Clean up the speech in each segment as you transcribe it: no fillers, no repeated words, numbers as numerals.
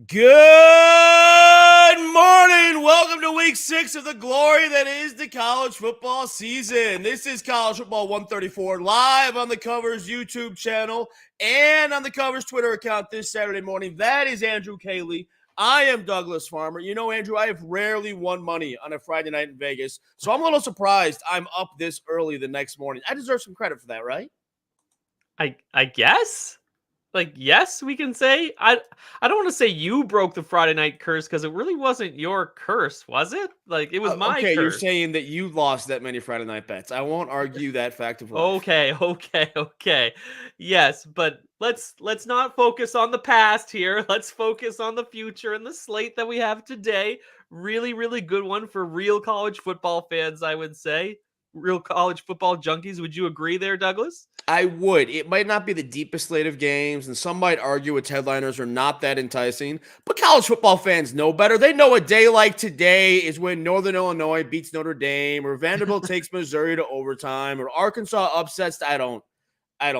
Good morning. Welcome to week 6 of the glory that is the college football season. This is College Football 134 live on the Covers YouTube channel and on the Covers Twitter account this Saturday morning. That is Andrew Caley. I am Douglas Farmer. You know, Andrew, I have rarely won money on a Friday night in Vegas, so I'm a little surprised I'm up this early the next morning. I deserve some credit for that, right? I guess? Like, yes, we can say. I don't want to say you broke the Friday night curse because it really wasn't your curse, was it? Like, it was my Okay, you're curse. saying that you lost that many Friday night bets. I won't argue that fact of life. Okay. Yes, but let's not focus on the past here. Let's focus on the future and the slate that we have today. Really, really good one for real college football fans, I would say. Real college football junkies. Would you agree there, Douglas? I would. It might not be the deepest slate of games, and some might argue its headliners are not that enticing, but college football fans know better. They know a day like today is when Northern Illinois beats Notre Dame, or Vanderbilt takes Missouri to overtime, or Arkansas upsets. I don't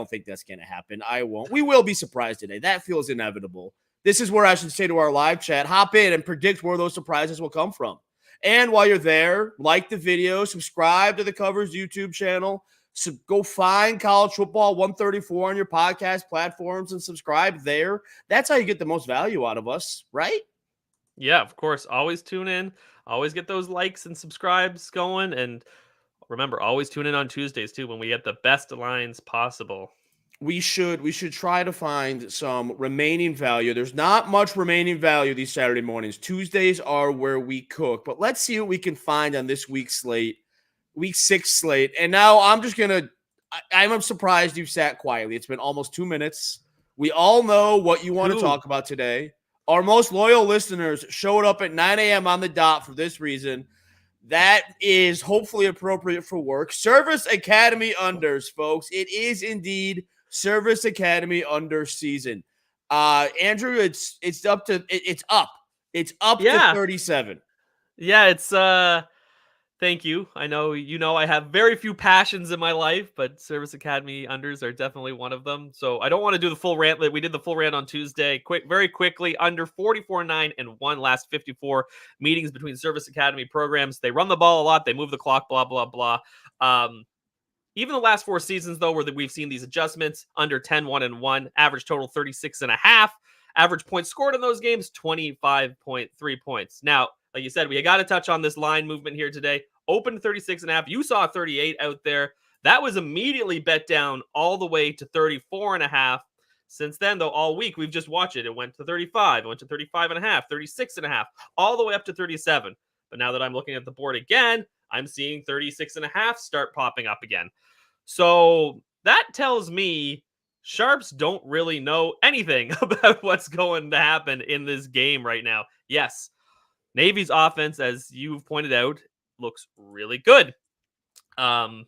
think that's going to happen. I won't. We will be surprised today. That feels inevitable. This is where I should say to our live chat, hop in and predict where those surprises will come from. And while you're there, like the video, subscribe to the Covers YouTube channel. So go find College Football 134 on your podcast platforms and subscribe there. That's how you get the most value out of us, right? Yeah, of course. Always tune in. Always get those likes and subscribes going. And remember, always tune in on Tuesdays too when we get the best lines possible. We should try to find some remaining value. There's not much remaining value these Saturday mornings. Tuesdays are where we cook, but let's see what we can find on this week's slate, week 6 slate. And now I'm surprised you've sat quietly. It's been almost 2 minutes. We all know what you want to talk about today. Our most loyal listeners showed up at 9 a.m. on the dot for this reason. That is hopefully appropriate for work. Service Academy unders, folks. It is indeed Service Academy under season. Andrew, it's up. It's up to 37. Yeah, it's thank you. I know I have very few passions in my life, but Service Academy unders are definitely one of them. So I don't want to do the full rant. We did the full rant on Tuesday. Very quickly, under 44-9 and 1 last 54 meetings between Service Academy programs. They run the ball a lot. They move the clock, blah, blah, blah. Even the last 4 seasons, though, where we've seen these adjustments, under 10-1-1, average total 36.5, average points scored in those games, 25.3 points. Now, like you said, we got to touch on this line movement here today. Open 36.5. You saw 38 out there. That was immediately bet down all the way to 34.5. Since then, though, all week, we've just watched it. It went to 35. It went to 35.5, 36.5, all the way up to 37. But now that I'm looking at the board again, I'm seeing 36.5 start popping up again. So that tells me Sharps don't really know anything about what's going to happen in this game right now. Yes, Navy's offense, as you've pointed out, looks really good. And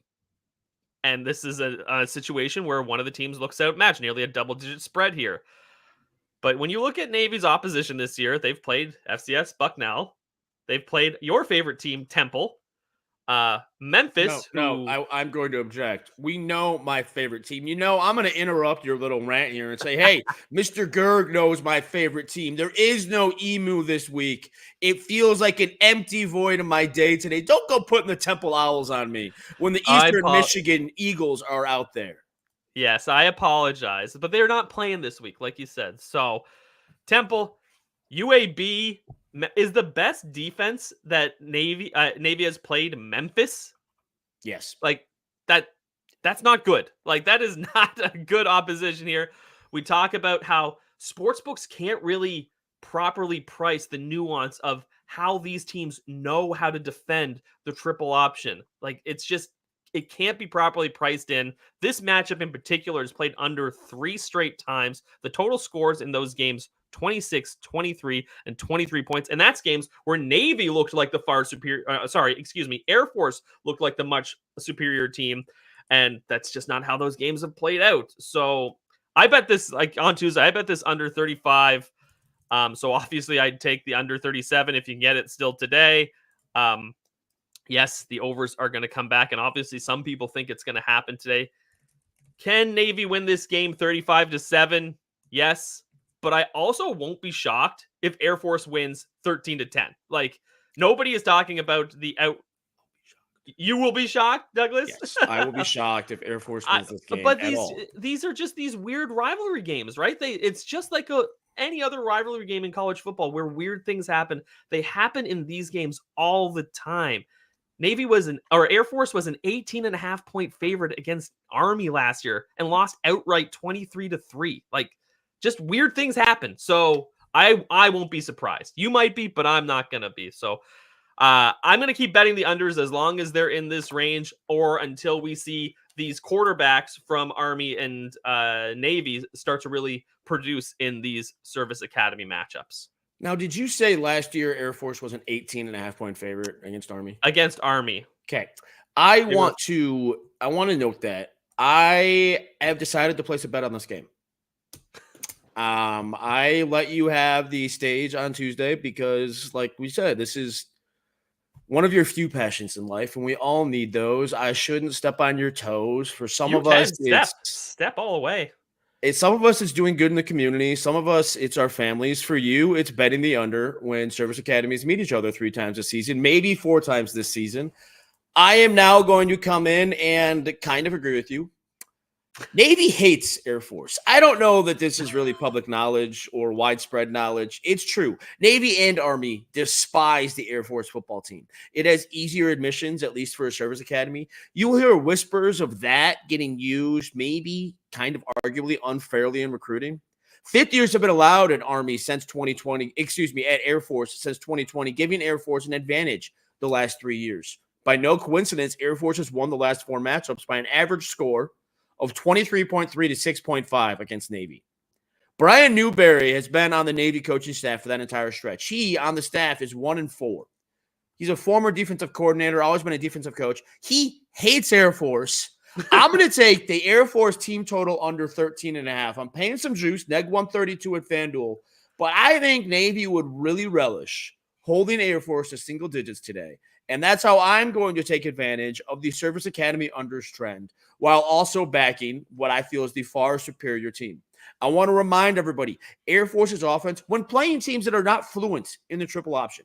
this is a situation where one of the teams looks outmatched, nearly a double-digit spread here. But when you look at Navy's opposition this year, they've played FCS Bucknell. They've played your favorite team, Temple. Memphis. I'm going to object. We know my favorite team. I'm going to interrupt your little rant here and say, hey, Mr. Gerg knows my favorite team. There is no Emu this week. It feels like an empty void in my day today. Don't go putting the Temple Owls on me when the Eastern Michigan Eagles are out there. Yes, I apologize, but they're not playing this week, like you said. So, Temple, UAB is the best defense that Navy has played Memphis. Yes. Like that's not good. Like that is not a good opposition here. We talk about how sportsbooks can't really properly price the nuance of how these teams know how to defend the triple option. Like it can't be properly priced in. This matchup in particular is played under 3 straight times. The total scores in those games 26, 23, and 23 points. And that's games where Navy looked like the far superior. Air Force looked like the much superior team. And that's just not how those games have played out. So I bet this, like on Tuesday, I bet this under 35. So obviously I'd take the under 37 if you can get it still today. Yes, the overs are going to come back. And obviously some people think it's going to happen today. Can Navy win this game 35-7? Yes. but I also won't be shocked if Air Force wins 13-10. Like, nobody is talking about the out. You will be shocked, Douglas? Yes, I will be shocked if Air Force wins this game But at all. these are just these weird rivalry games, right? It's just like any other rivalry game in college football where weird things happen. They happen in these games all the time. Air Force was an 18.5-point favorite against Army last year and lost outright 23-3. Like, just weird things happen. So I won't be surprised. You might be, but I'm not gonna be. So I'm going to keep betting the unders as long as they're in this range or until we see these quarterbacks from Army and Navy start to really produce in these service academy matchups. Now, did you say last year Air Force was an 18.5-point favorite against Army? Against Army. Okay. I want to note that I have decided to place a bet on this game. I let you have the stage on Tuesday because, like we said, this is one of your few passions in life, and we all need those. I shouldn't step on your toes. For some of us, step all the way. Some of us, it's doing good in the community. Some of us, it's our families. For you, it's betting the under when service academies meet each other 3 times a season, maybe 4 times this season. I am now going to come in and kind of agree with you. Navy hates Air Force. I don't know that this is really public knowledge or widespread knowledge. It's true. Navy and Army despise the Air Force football team. It has easier admissions, at least for a service academy. You'll hear whispers of that getting used, maybe kind of arguably unfairly in recruiting. Fifth years have been allowed at Army since 2020, at Air Force since 2020, giving Air Force an advantage the last 3 years. By no coincidence, Air Force has won the last 4 matchups by an average score of 23.3 to 6.5 against Navy. Brian Newberry has been on the Navy coaching staff for that entire stretch. He, on the staff, is 1-4. He's a former defensive coordinator, always been a defensive coach. He hates Air Force. I'm going to take the Air Force team total under 13.5. I'm paying some juice, neg 132 at FanDuel, but I think Navy would really relish holding Air Force to single digits today. And that's how I'm going to take advantage of the Service Academy unders trend while also backing what I feel is the far superior team. I want to remind everybody, Air Force's offense, when playing teams that are not fluent in the triple option,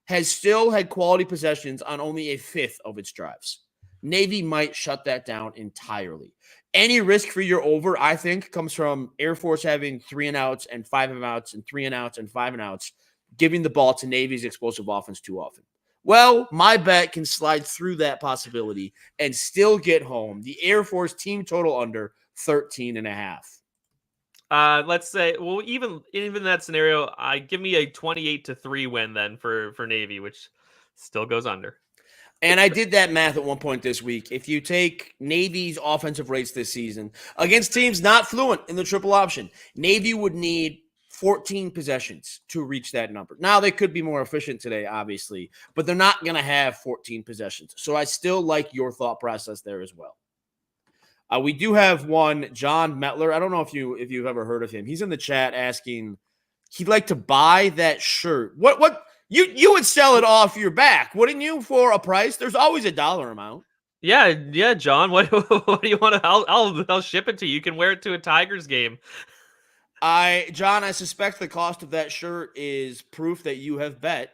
has still had quality possessions on only a fifth of its drives. Navy might shut that down entirely. Any risk for your over, I think, comes from Air Force having 3 and outs and 5 and outs and 3 and outs and 5 and outs, giving the ball to Navy's explosive offense too often. Well, my bet can slide through that possibility and still get home. The Air Force team total under 13.5. Let's say, well, even in that scenario, give me a 28-3 win then for Navy, which still goes under. And I did that math at one point this week. If you take Navy's offensive rates this season against teams not fluent in the triple option, Navy would need 14 possessions to reach that number. Now, they could be more efficient today, obviously, but they're not going to have 14 possessions. So I still like your thought process there as well. We do have one, John Metler. I don't know if you've ever heard of him. He's in the chat asking he'd like to buy that shirt. What you would sell it off your back, wouldn't you, for a price? There's always a dollar amount. Yeah, John. What do you want to? I'll ship it to you. You can wear it to a Tigers game. John, I suspect the cost of that shirt is proof that you have bet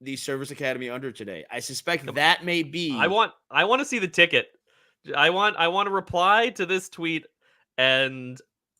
the Service Academy under today. I suspect that may be. I want to see the ticket. I want to reply to this tweet, and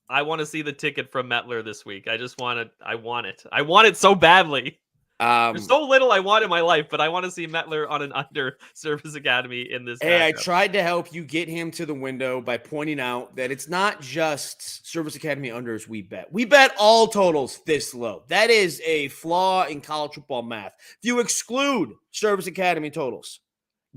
I want to see the ticket from Metler this week. I want it. I want it so badly. There's so little I want in my life, but I want to see Metler on an under Service Academy in this. Hey, matchup. I tried to help you get him to the window by pointing out that it's not just Service Academy unders we bet. We bet all totals this low. That is a flaw in college football math. If you exclude Service Academy totals,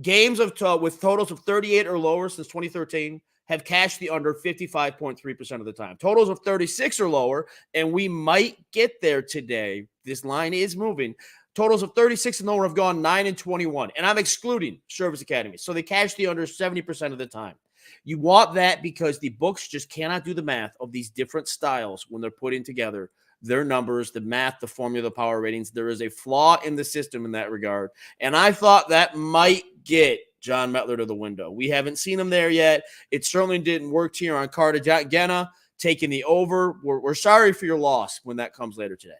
games with totals of 38 or lower since 2013 have cashed the under 55.3% of the time. Totals of 36 or lower, and we might get there today. This line is moving. Totals of 36 and lower have gone 9-21, and I'm excluding Service Academy. So they cash the under 70% of the time. You want that because the books just cannot do the math of these different styles when they're putting together their numbers, the math, the formula, the power ratings. There is a flaw in the system in that regard, and I thought that might get John Metler to the window. We haven't seen him there yet. It certainly didn't work here on Cartagena. taking the over. We're sorry for your loss when that comes later today.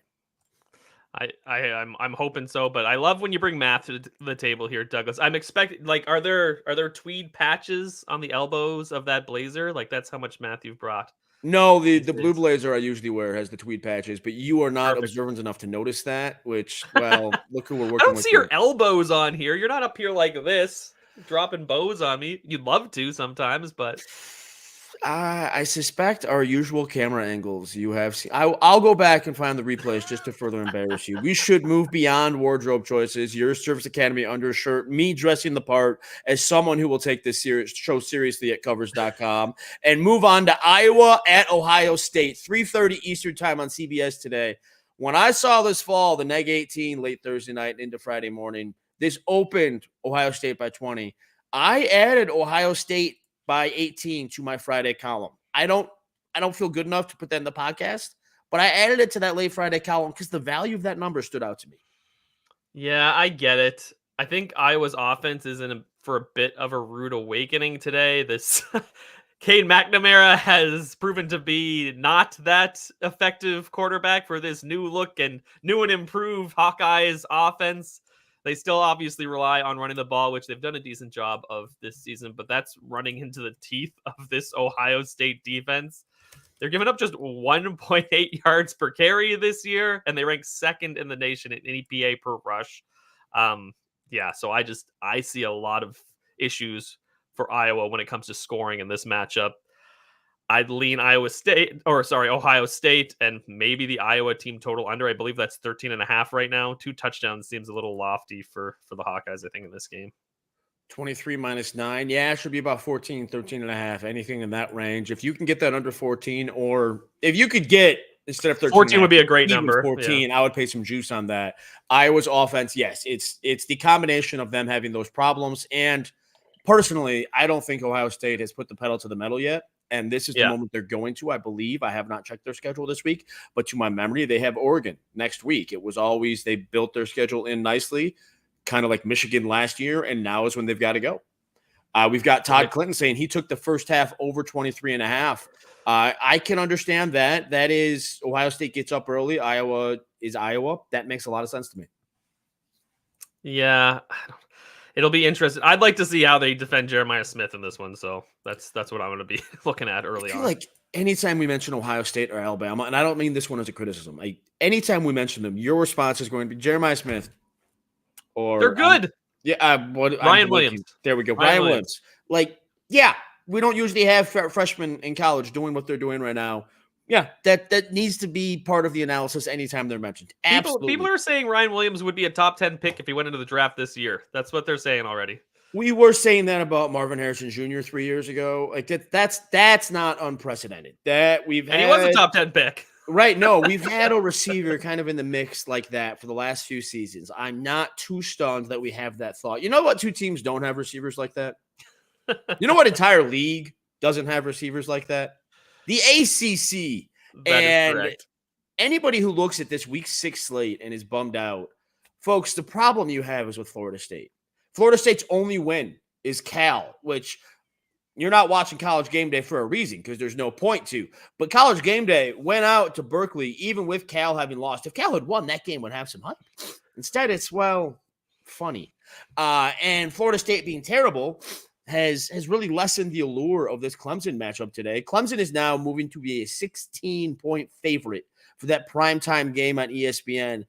I'm hoping so, but I love when you bring math to the table here, Douglas. I'm expecting, like, are there tweed patches on the elbows of that blazer? Like, that's how much math you've brought. No, the these blue days. blazer I usually wear has the tweed patches, but you are not Perfect. observant enough to notice that, which, well, look who we're I working don't with see here. your elbows on here. You're not up here like this, dropping bows on me. You'd love to sometimes, but I suspect our usual camera angles you have seen. I'll go back and find the replays just to further embarrass you. We should move beyond wardrobe choices. Your Service Academy undershirt, me dressing the part as someone who will take this show seriously at covers.com, and move on to Iowa at Ohio State, 3:30 Eastern time on CBS today. When I saw this fall, the neg 18 late Thursday night and into Friday morning, this opened Ohio State by 20. I added Ohio State by 18 to my Friday column. I don't feel good enough to put that in the podcast, but I added it to that late Friday column because the value of that number stood out to me. yeah, I get it. I think Iowa's offense is for a bit of a rude awakening today. This Cade McNamara has proven to be not that effective quarterback for this new look and new and improved Hawkeyes offense. They still obviously rely on running the ball, which they've done a decent job of this season, but that's running into the teeth of this Ohio State defense. They're giving up just 1.8 yards per carry this year, and they rank second in the nation in EPA per rush. Yeah, so I see a lot of issues for Iowa when it comes to scoring in this matchup. I'd lean Ohio State, and maybe the Iowa team total under. I believe that's 13.5 right now. 2 touchdowns seems a little lofty for the Hawkeyes, I think, in this game. 23 minus 9. Yeah, it should be about 14, 13 and a half, anything in that range. If you can get that under 14, or if you could get, instead of 13, 14 would be a great even number. 14, yeah. I would pay some juice on that. Iowa's offense, yes, it's the combination of them having those problems. And personally, I don't think Ohio State has put the pedal to the metal yet. And this is the moment they're going to, I believe. I have not checked their schedule this week, but to my memory, they have Oregon next week. It was always they built their schedule in nicely, kind of like Michigan last year, and now is when they've got to go. We've got Todd Clinton saying he took the first half over 23.5. I can understand that. That is, Ohio State gets up early. Iowa is Iowa. That makes a lot of sense to me. Yeah, it'll be interesting. I'd like to see how they defend Jeremiah Smith in this one. So that's what I'm going to be looking at early on. Like anytime we mention Ohio State or Alabama, and I don't mean this one as a criticism, anytime we mention them, your response is going to be Jeremiah Smith. Or they're good. Ryan Williams. There we go. Ryan Williams. Like, yeah, we don't usually have freshmen in college doing what they're doing right now. Yeah, that needs to be part of the analysis anytime they're mentioned. Absolutely. People are saying Ryan Williams would be a top 10 pick if he went into the draft this year. That's what they're saying already. We were saying that about Marvin Harrison Jr. 3 years ago. Like that's not unprecedented. And he was a top 10 pick. Right. No, we've had a receiver kind of in the mix like that for the last few seasons. I'm not too stunned that we have that thought. You know what 2 teams don't have receivers like that? You know what entire league doesn't have receivers like that? The ACC. That is correct. Anybody who looks at this week 6 slate and is bummed out, folks, the problem you have is with Florida State. Florida State's only win is Cal, which you're not watching College Game Day for a reason because there's no point to. But College Game Day went out to Berkeley even with Cal having lost. If Cal had won, that game would have some hype. Instead, it's, funny. And Florida State being terrible has really lessened the allure of this Clemson matchup today. Clemson is now moving to be a 16-point favorite for that primetime game on ESPN.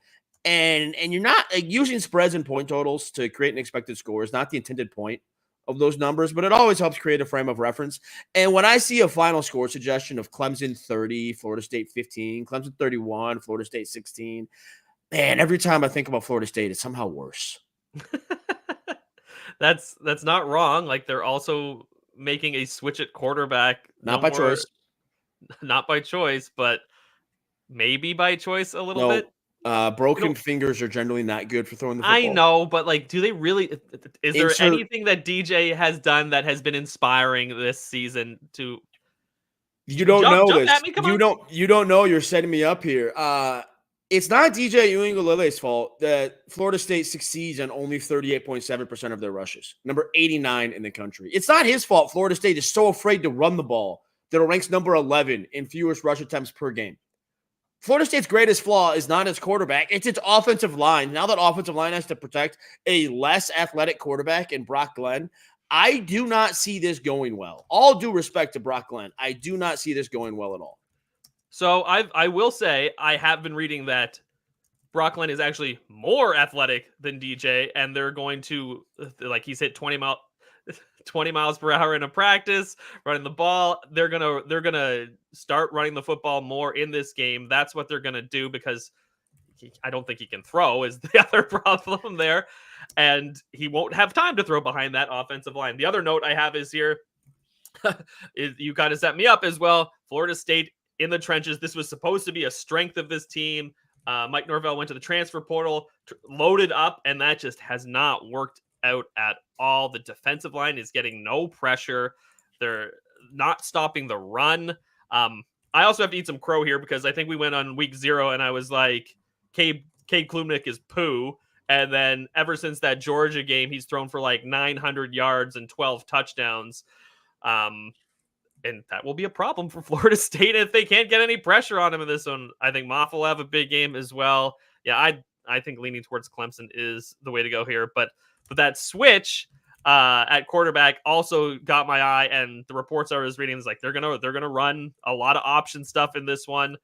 And you're not using spreads and point totals to create an expected score is not the intended point of those numbers, but it always helps create a frame of reference. And when I see a final score suggestion of Clemson 30, Florida State 15, Clemson 31, Florida State 16, man, every time I think about Florida State, it's somehow worse. That's not wrong. Like, they're also making a switch at quarterback. Not by choice. Not by choice, but maybe by choice a little bit. Broken fingers are generally not good for throwing the football. I know, but do they really? Is there anything that DJ has done that has been inspiring this season? You don't know this. You don't know. You're setting me up here. It's not DJ Uiagalelei's fault that Florida State succeeds on only 38.7% of their rushes, number 89 in the country. It's not his fault Florida State is so afraid to run the ball that ranks number 11 in fewest rush attempts per game. Florida State's greatest flaw is not its quarterback. It's its offensive line. Now that offensive line has to protect a less athletic quarterback in Brock Glenn, I do not see this going well. All due respect to Brock Glenn, I do not see this going well at all. So I will say I have been reading that Brock Glenn is actually more athletic than DJ, and they're going to, like, he's hit 20 miles per hour in a practice running the ball. They're gonna start running the football more in this game. That's what they're gonna do, because I don't think he can throw is the other problem there, and he won't have time to throw behind that offensive line. The other note I have is here, is you kind of set me up as well. Florida State in the trenches. This was supposed to be a strength of this team. Mike Norvell went to the transfer portal, loaded up, and that just has not worked out at all. The defensive line is getting no pressure. They're not stopping the run. I also have to eat some crow here, because I think we went on week 0 and I was like, Cade Klubnik is poo. And then ever since that Georgia game, he's thrown for like 900 yards and 12 touchdowns. And that will be a problem for Florida State if they can't get any pressure on him in this one. I think Moff will have a big game as well. Yeah, I think leaning towards Clemson is the way to go here. But that switch at quarterback also got my eye, and the reports I was reading is like they're gonna run a lot of option stuff in this one.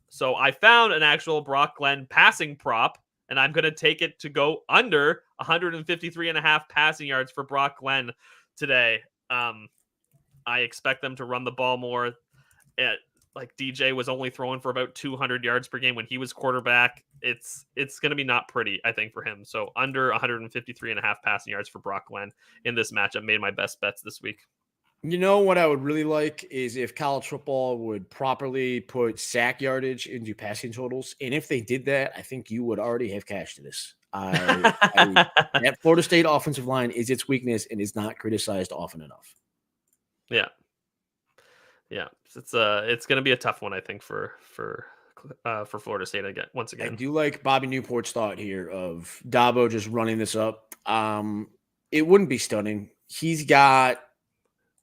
So I found an actual Brock Glenn passing prop, and I'm gonna take it to go under 153.5 passing yards for Brock Glenn today. I expect them to run the ball more. Like DJ was only throwing for about 200 yards per game when he was quarterback. It's going to be not pretty, I think, for him. So under 153.5 passing yards for Brock Glenn in this matchup. Made my best bets this week. You know what I would really like is if college football would properly put sack yardage into passing totals. And if they did that, I think you would already have cash to this. That Florida State offensive line is its weakness and is not criticized often enough. Yeah. It's going to be a tough one, I think, for Florida State again. Once again, I do like Bobby Newport's thought here of Dabo just running this up. It wouldn't be stunning. He's got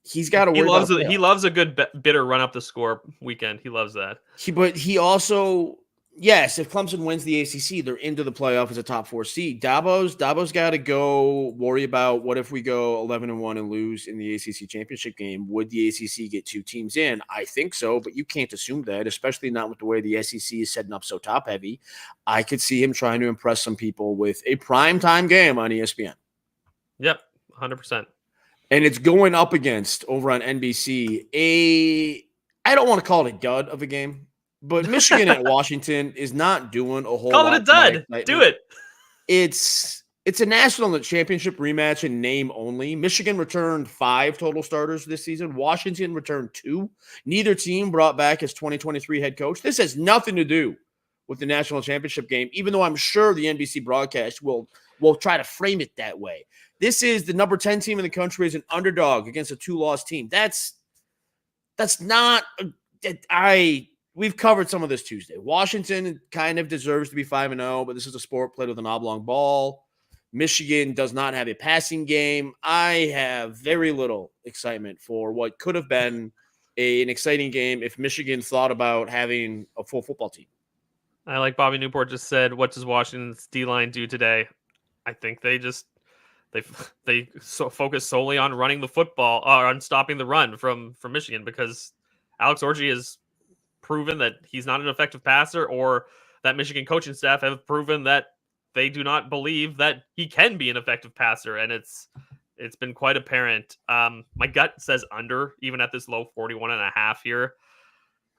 to worry. He loves a good bitter run up the score weekend. He loves that. But he also, yes, if Clemson wins the ACC, they're into the playoff as a top 4 seed. Dabo's got to go worry about what if we go 11-1 and lose in the ACC championship game. Would the ACC get 2 teams in? I think so, but you can't assume that, especially not with the way the SEC is setting up so top heavy. I could see him trying to impress some people with a primetime game on ESPN. Yep, 100%. And it's going up against, over on NBC, I don't want to call it a dud of a game, but Michigan at Washington is not doing a whole lot. Call it a dud. Do it. It's a national championship rematch in name only. Michigan returned 5 total starters this season. Washington returned 2. Neither team brought back his 2023 head coach. This has nothing to do with the national championship game, even though I'm sure the NBC broadcast will try to frame it that way. This is the number 10 team in the country as an underdog against a 2-loss team. That's not we've covered some of this Tuesday. Washington kind of deserves to be 5-0, but this is a sport played with an oblong ball. Michigan does not have a passing game. I have very little excitement for what could have been an exciting game if Michigan thought about having a full football team. I like Bobby Newport just said, what does Washington's D-line do today? I think they focus solely on running the football, or on stopping the run from Michigan, because Alex Orji has proven that he's not an effective passer, or that Michigan coaching staff have proven that they do not believe that he can be an effective passer, and it's been quite apparent. My gut says under, even at this low 41.5 here.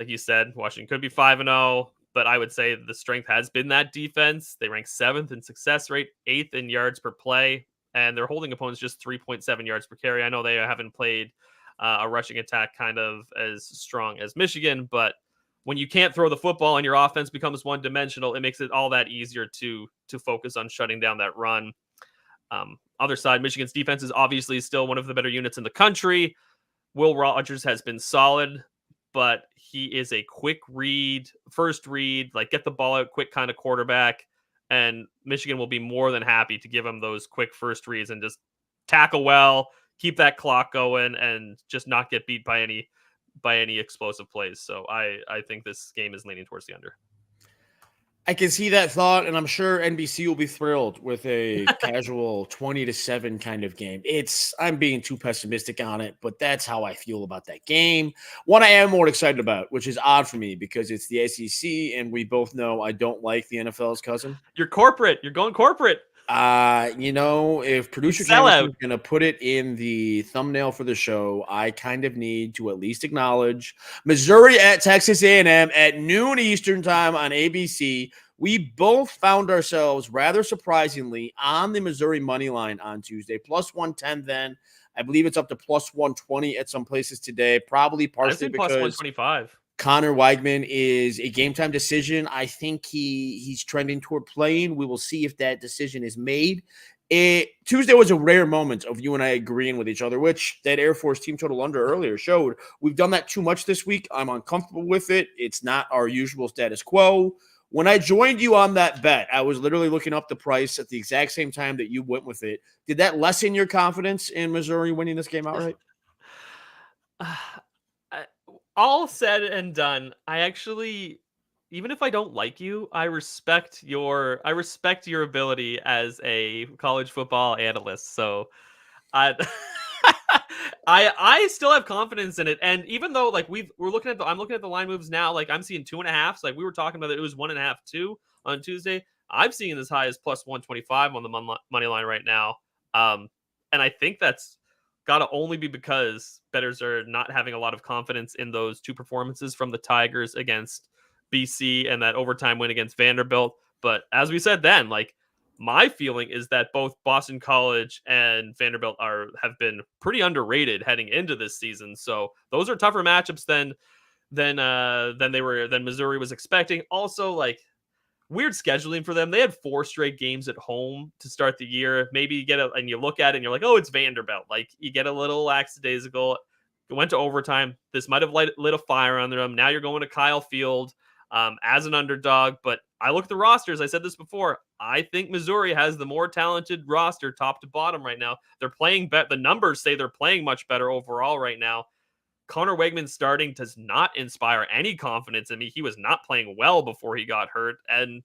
Like you said, Washington could be 5-0. But I would say the strength has been that defense. They rank 7th in success rate, 8th in yards per play, and they're holding opponents just 3.7 yards per carry. I know they haven't played a rushing attack kind of as strong as Michigan, but when you can't throw the football and your offense becomes one-dimensional, it makes it all that easier to focus on shutting down that run. Other side, Michigan's defense is obviously still one of the better units in the country. Will Rogers has been solid, but he is a quick read, first read, like get the ball out quick kind of quarterback. And Michigan will be more than happy to give him those quick first reads and just tackle well, keep that clock going, and just not get beat by any by any explosive plays. So I think this game is leaning towards the under. I can see that thought, and I'm sure NBC will be thrilled with a casual 20-7 kind of game. I'm being too pessimistic on it, but that's how I feel about that game. One I am more excited about, which is odd for me because it's the SEC, and we both know I don't like the NFL's cousin. You're corporate. You're going corporate. If producer sell Jameson out. is going to put it in the thumbnail for the show, I kind of need to at least acknowledge Missouri at Texas A&M at noon Eastern time on ABC. We both found ourselves rather surprisingly on the Missouri money line on Tuesday, plus 110 then. I believe it's up to plus 120 at some places today, probably partially I've seen plus because 125. Connor Weigman is a game time decision. I think he's trending toward playing. We will see if that decision is made. Tuesday was a rare moment of you and I agreeing with each other, which that Air Force team total under earlier showed. We've done that too much this week. I'm uncomfortable with it. It's not our usual status quo. When I joined you on that bet, I was literally looking up the price at the exact same time that you went with it. Did that lessen your confidence in Missouri winning this game outright? All said and done, I actually, even if I don't like you, I respect your ability as a college football analyst. So I I still have confidence in it. And even though like I'm looking at the line moves now, like I'm seeing 2.5. Like we were talking about it was 1.5, 2 on Tuesday. I'm seeing as high as plus 125 on the money line right now. And I think that's got to only be because bettors are not having a lot of confidence in those two performances from the Tigers against BC and that overtime win against Vanderbilt. But as we said then, like my feeling is that both Boston College and Vanderbilt have been pretty underrated heading into this season. So those are tougher matchups than Missouri was expecting. Also, like weird scheduling for them. They had 4 straight games at home to start the year. Maybe you and you look at it and you're like, oh, it's Vanderbilt. Like you get a little lackadaisical. It went to overtime. This might have lit a fire under them. Now you're going to Kyle Field as an underdog. But I look at the rosters. I said this before. I think Missouri has the more talented roster top to bottom right now. They're playing the numbers say they're playing much better overall right now. Connor Weigman starting does not inspire any confidence in me. He was not playing well before he got hurt. And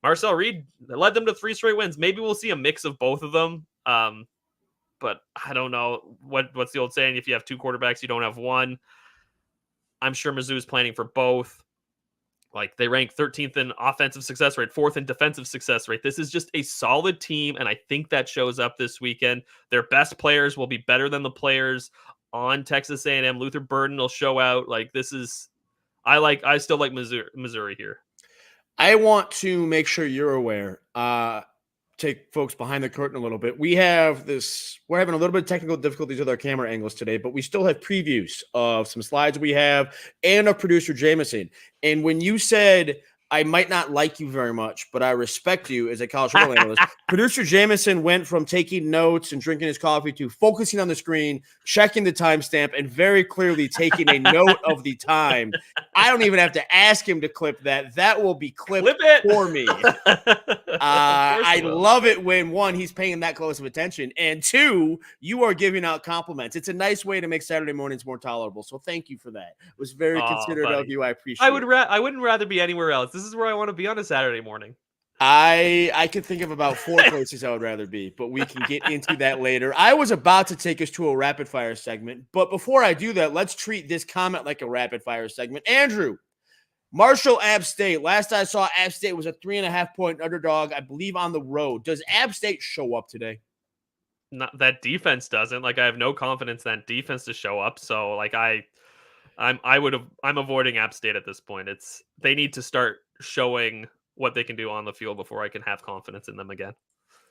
Marcel Reed led them to 3 straight wins. Maybe we'll see a mix of both of them. But I don't know. What's the old saying? If you have 2 quarterbacks, you don't have one. I'm sure Mizzou's planning for both. Like they rank 13th in offensive success rate, 4th in defensive success rate. This is just a solid team, and I think that shows up this weekend. Their best players will be better than the players on Texas A&M. Luther Burden will show out. Like this is, I still like Missouri here. I want to make sure you're aware. Take folks behind the curtain a little bit. We're having a little bit of technical difficulties with our camera angles today, but we still have previews of some slides we have and of producer Jameson. And when you said, I might not like you very much, but I respect you as a college football analyst, producer Jameson went from taking notes and drinking his coffee to focusing on the screen, checking the timestamp, and very clearly taking a note of the time. I don't even have to ask him to clip that. That will be clipped for me. I love it when, 1, he's paying that close of attention, and 2, you are giving out compliments. It's a nice way to make Saturday mornings more tolerable. So thank you for that. It was very considerate of you. I appreciate it. I wouldn't rather be anywhere else. This is where I want to be on a Saturday morning. I could think of about 4 places I would rather be, but we can get into that later. I was about to take us to a rapid fire segment, but before I do that, let's treat this comment like a rapid fire segment. Andrew, Marshall, App State. Last I saw, App State was a 3.5-point underdog, I believe, on the road. Does App State show up today? Not that defense doesn't. Like I have no confidence in that defense to show up. So like I'm avoiding App State at this point. They need to start showing what they can do on the field before I can have confidence in them again.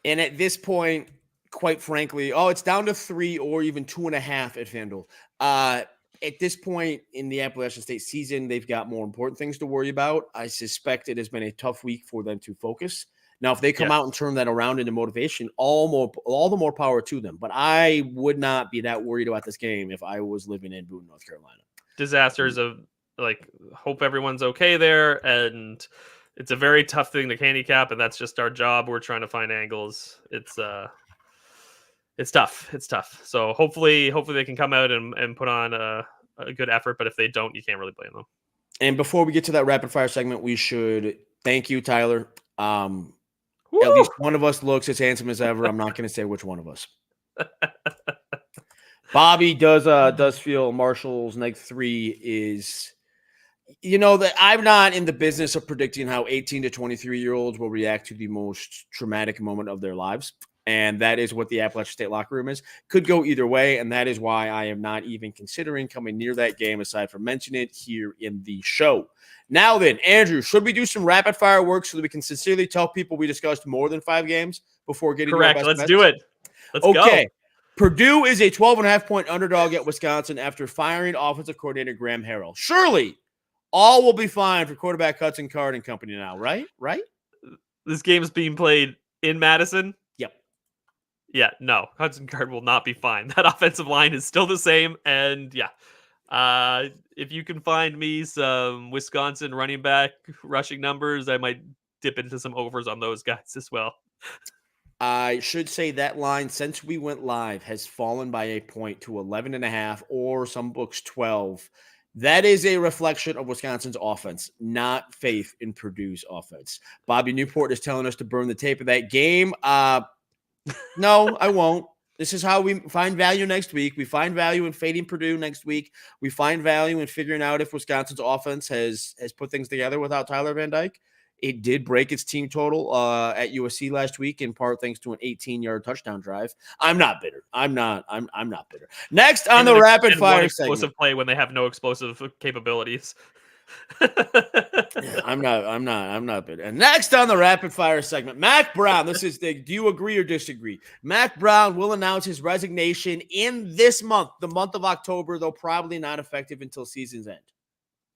And at this point, quite frankly, it's down to 3 or even 2.5 at FanDuel. At this point in the Appalachian State season, they've got more important things to worry about. I suspect it has been a tough week for them to focus. Now, if they come out and turn that around into motivation, all the more power to them. But I would not be that worried about this game if I was living in Boone, North Carolina. Disasters of hope everyone's okay there, and it's a very tough thing to handicap, and that's just our job. We're trying to find angles. It's tough. So hopefully they can come out and put on a good effort, but if they don't, you can't really blame them. And before we get to that rapid fire segment, we should thank you, Tyler. At least one of us looks as handsome as ever. I'm not going to say which one of us. Bobby does feel Marshall's neg 3 is, that I'm not in the business of predicting how 18 to 23-year-olds will react to the most traumatic moment of their lives. And that is what the Appalachian State locker room is. Could go either way, and that is why I am not even considering coming near that game, aside from mentioning it here in the show. Now then, Andrew, should we do some rapid-fire work so that we can sincerely tell people we discussed more than 5 games before getting Correct. to our best Let's bets? do it. Let's go. Purdue is a 12.5-point underdog at Wisconsin after firing offensive coordinator Graham Harrell. Surely, all will be fine for quarterback Hudson Card and company now, right? Right? This game is being played in Madison. Yep. Yeah, no, Hudson Card will not be fine. That offensive line is still the same. And if you can find me some Wisconsin running back rushing numbers, I might dip into some overs on those guys as well. I should say that line, since we went live, has fallen by a point to 11.5, or some books 12. That is a reflection of Wisconsin's offense, not faith in Purdue's offense. Bobby Newport is telling us to burn the tape of that game. No, I won't. This is how we find value next week. We find value in fading Purdue next week. We find value in figuring out if Wisconsin's offense has put things together without Tyler Van Dyke. It did break its team total at USC last week, in part thanks to an 18-yard touchdown drive. I'm not bitter. I'm not bitter. Next on the rapid fire explosive segment. Play when they have no explosive capabilities. I'm not bitter. And next on the rapid fire segment, Mac Brown. This is do you agree or disagree? Mac Brown will announce his resignation in this month, the month of October, though probably not effective until season's end.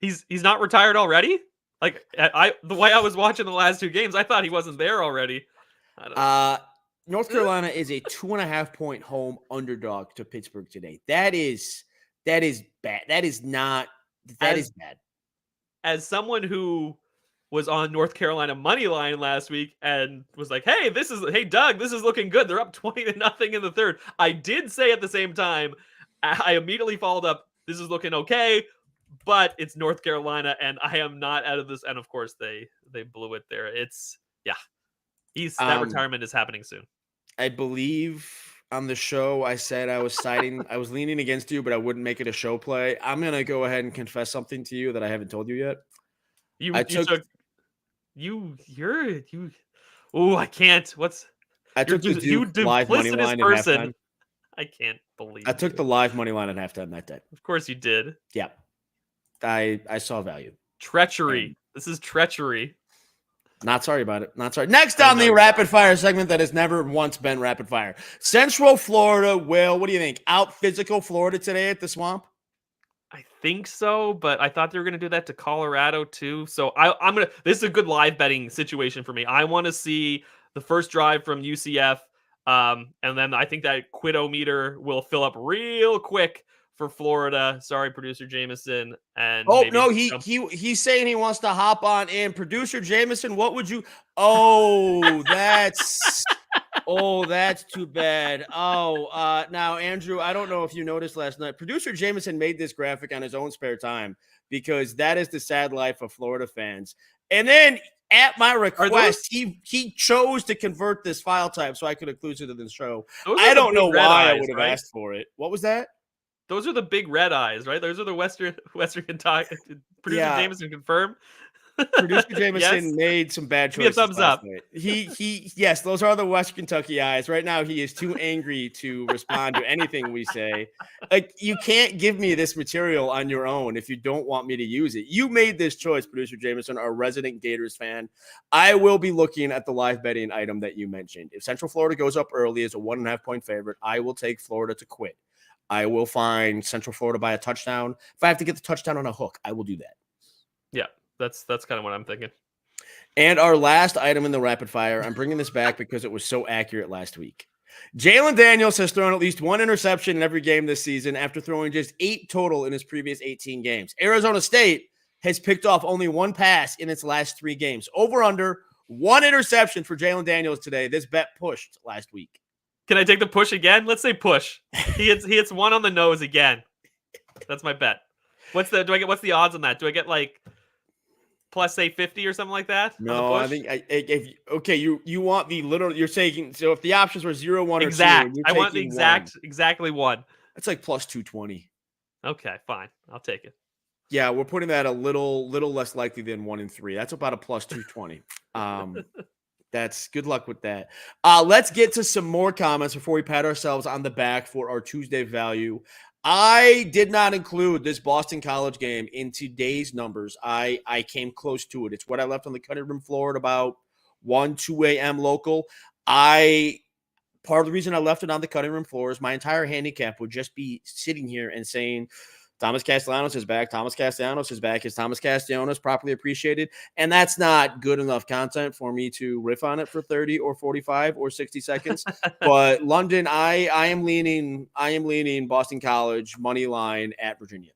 He's not retired already? Like, the way I was watching the last 2 games, I thought he wasn't there already. North Carolina is a 2.5-point home underdog to Pittsburgh today. That is bad. That is bad. As someone who was on North Carolina money line last week and was like, hey, Doug, this is looking good. They're up 20-0 in the third. I did say at the same time, I immediately followed up, this is looking okay, but it's North Carolina, and I am not out of this. And of course, they blew it there. That retirement is happening soon. I believe on the show I said I was leaning against you, but I wouldn't make it a show play. I'm gonna go ahead and confess something to you that I haven't told you yet. I can't. I took the Duke live money line at halftime. I can't believe I took the live money line at halftime that day. Of course you did. Yeah. I saw value. Treachery. This is treachery. Not sorry about it. Not sorry. Next on the rapid fire segment that has never once been rapid fire. Central Florida will, what do you think? Out physical Florida today at the Swamp? I think so, but I thought they were going to do that to Colorado too. So this is a good live betting situation for me. I want to see the first drive from UCF. And then I think that Quiddo meter will fill up real quick for Florida. Sorry, producer Jameson. And he's saying he wants to hop on in. Producer Jameson, what would you? That's too bad. Now Andrew, I don't know if you noticed last night. Producer Jameson made this graphic on his own spare time because that is the sad life of Florida fans. And then at my request, he chose to convert this file type so I could include it in the show. I don't know why I would have asked for it. What was that? Those are the big red eyes, right? Those are the Western Kentucky. Producer Jameson confirm. Producer Jameson made some bad choices. Give me a thumbs up. Yes, those are the West Kentucky eyes. Right now, he is too angry to respond to anything we say. Like, you can't give me this material on your own if you don't want me to use it. You made this choice, Producer Jameson, our resident Gators fan. I will be looking at the live betting item that you mentioned. If Central Florida goes up early as a 1.5-point favorite, I will take Florida to quit. I will find Central Florida by a touchdown. If I have to get the touchdown on a hook, I will do that. Yeah, that's kind of what I'm thinking. And our last item in the rapid fire, I'm bringing this back because it was so accurate last week. Jalen Daniels has thrown at least 1 interception in every game this season after throwing just 8 total in his previous 18 games. Arizona State has picked off only 1 pass in its last 3 games. Over under 1 interception for Jalen Daniels today. This bet pushed last week. Can I take the push again? Let's say push. He hits 1 on the nose again. That's my bet. What's the odds on that? Do I get like plus say 50 or something like that on the No, I push? think okay. You want the literal. You're taking, so if the options were 0, 1, or 2, and Exact. you're I want the taking one, exactly one. that's like plus 220. Okay, fine. I'll take it. Yeah, we're putting that a little less likely than 1 and 3. That's about a plus 220. That's good luck with that. Let's get to some more comments before we pat ourselves on the back for our Tuesday value. I did not include this Boston College game in today's numbers. I came close to it. It's what I left on the cutting room floor at about 1, 2 a.m. local. Part of the reason I left it on the cutting room floor is my entire handicap would just be sitting here and saying, Thomas Castellanos is back. Thomas Castellanos is back. Is Thomas Castellanos properly appreciated? And that's not good enough content for me to riff on it for 30 or 45 or 60 seconds. But London, I am leaning Boston College money line at Virginia.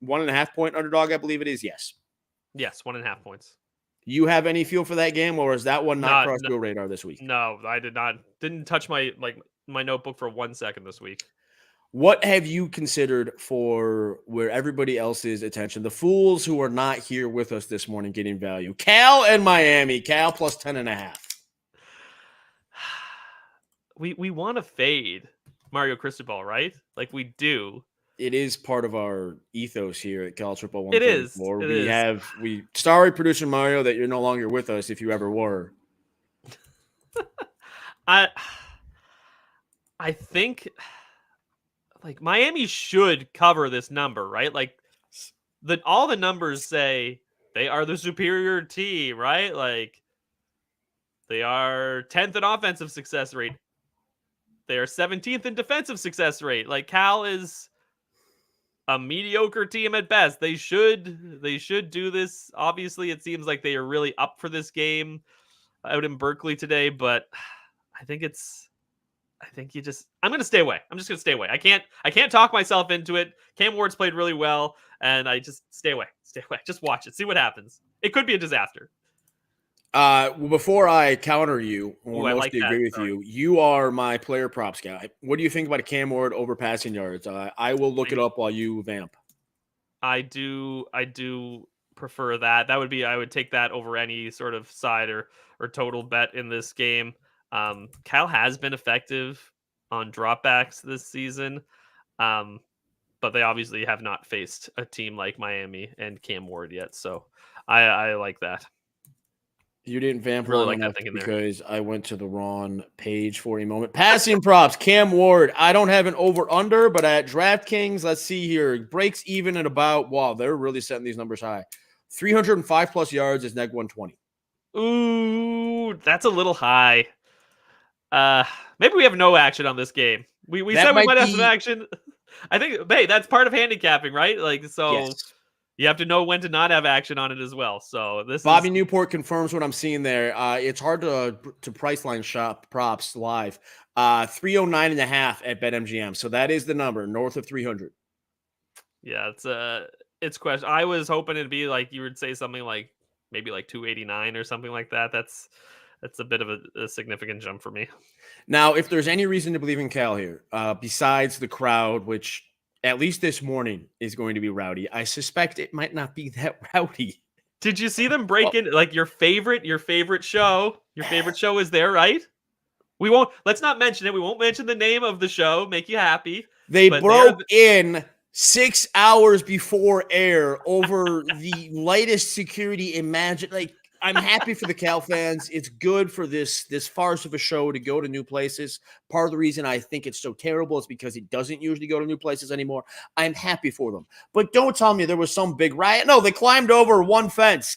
1.5 point underdog, I believe it is. Yes. Yes, 1.5 points. You have any feel for that game, or is that one not crossed your radar this week? No, I did not. Didn't touch my notebook for 1 second this week. What have you considered for where everybody else's attention? The fools who are not here with us this morning getting value. Cal and Miami. Cal plus 10.5. We want to fade Mario Cristobal, right? Like we do. It is part of our ethos here at College Football 134. It is. We sorry, producer Mario, that you're no longer with us if you ever were. I think like Miami should cover this number, right? Like all the numbers say they are the superior team, right? Like they are 10th in offensive success rate. They are 17th in defensive success rate. Like Cal is a mediocre team at best. They should do this. Obviously, it seems like they are really up for this game out in Berkeley today, but I'm going to stay away. I'm just going to stay away. I can't talk myself into it. Cam Ward's played really well, and I just stay away. Just watch it. See what happens. It could be a disaster. Well, before I counter you, or mostly agree with you, you are my player props guy. What do you think about a Cam Ward over passing yards? I will look it up while you vamp. I do prefer that. I would take that over any sort of side or total bet in this game. Cal has been effective on dropbacks this season, but they obviously have not faced a team like Miami and Cam Ward yet. So I like that. You didn't vamp really long like enough that thing in because I went to the wrong page for a moment. Passing props, Cam Ward. I don't have an over-under, but at DraftKings, let's see here. Breaks even at about, wow, they're really setting these numbers high. 305 plus yards is neg 120. Ooh, that's a little high. Maybe we have no action on this game. We said we might have some action. I think, hey, that's part of handicapping, right? Like, so yes. You have to know when to not have action on it as well. So Bobby Newport confirms what I'm seeing there. It's hard to Priceline shop props live. 309.5 at BetMGM. So that is the number, north of 300. Yeah, it's question. I was hoping it'd be like you would say something like maybe like 289 or something like that. That's a bit of a significant jump for me. Now, if there's any reason to believe in Cal here, besides the crowd, which at least this morning is going to be rowdy, I suspect it might not be that rowdy. Did you see them break in like your favorite show? Your favorite show is there, right? Let's not mention it. We won't mention the name of the show. Make you happy. They broke in 6 hours before air over the lightest security imagined. Like, I'm happy for the Cal fans. It's good for this farce of a show to go to new places. Part of the reason I think it's so terrible is because it doesn't usually go to new places anymore. I'm happy for them. But don't tell me there was some big riot. No, they climbed over one fence.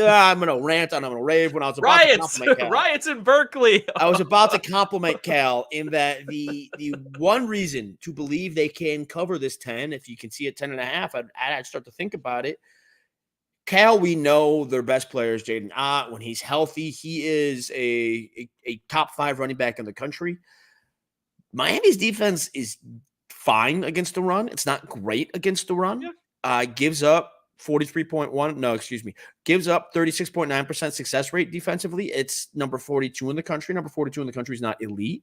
I'm going to rant and I'm going to rave when I was about to compliment Cal. Riots in Berkeley. I was about to compliment Cal in that the one reason to believe they can cover this 10, if you can see it 10.5, I'd start to think about it. Cal, we know their best player is Jaden Ott. When he's healthy, he is a top 5 running back in the country. Miami's defense is fine against the run. It's not great against the run. Yeah. Gives up 43.1. No, excuse me. Gives up 36.9% success rate defensively. It's number 42 in the country. Number 42 in the country is not elite.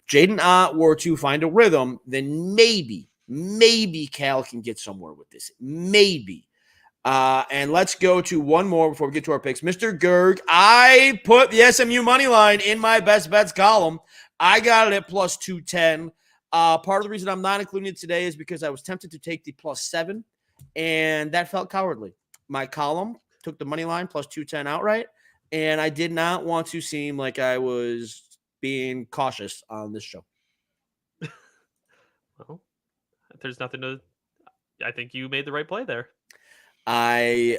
Jaden Ott were to find a rhythm, then maybe maybe Cal can get somewhere with this. Maybe. And let's go to one more before we get to our picks. Mr. Gerg, I put the SMU money line in my best bets column. I got it at plus 210. Part of the reason I'm not including it today is because I was tempted to take the plus 7, and that felt cowardly. My column took the money line plus 210 outright, and I did not want to seem like I was being cautious on this show. Well, there's nothing to. I think you made the right play there. I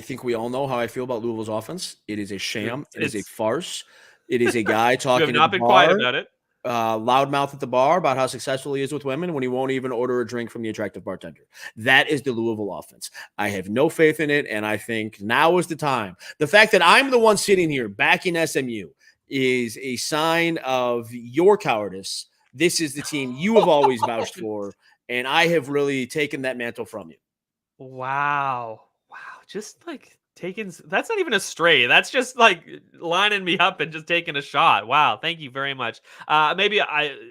think we all know how I feel about Louisville's offense. It is a sham. It is a farce. It is a guy talking. You have not been quiet about it. Loudmouth at the bar about how successful he is with women when he won't even order a drink from the attractive bartender. That is the Louisville offense. I have no faith in it, and I think now is the time. The fact that I'm the one sitting here backing SMU is a sign of your cowardice. This is the team you have always vouched for, and I have really taken that mantle from you. Wow. Just like that's not even a stray. That's just like lining me up and just taking a shot. Wow. Thank you very much. Maybe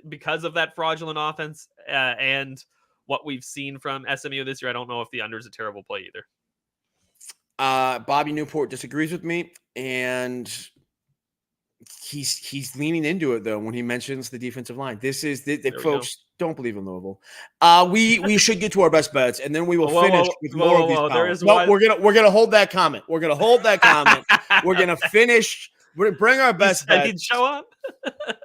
because of that fraudulent offense and what we've seen from SMU this year, I don't know if the under is a terrible play either. Bobby Newport disagrees with me, and he's leaning into it though when he mentions the defensive line. This is the folks don't believe in Louisville. We should get to our best bets, and then we will finish with more of these columns. No, we're gonna hold that comment. We're gonna hold that comment. We're gonna finish. We're gonna bring our best bets. He'd show up.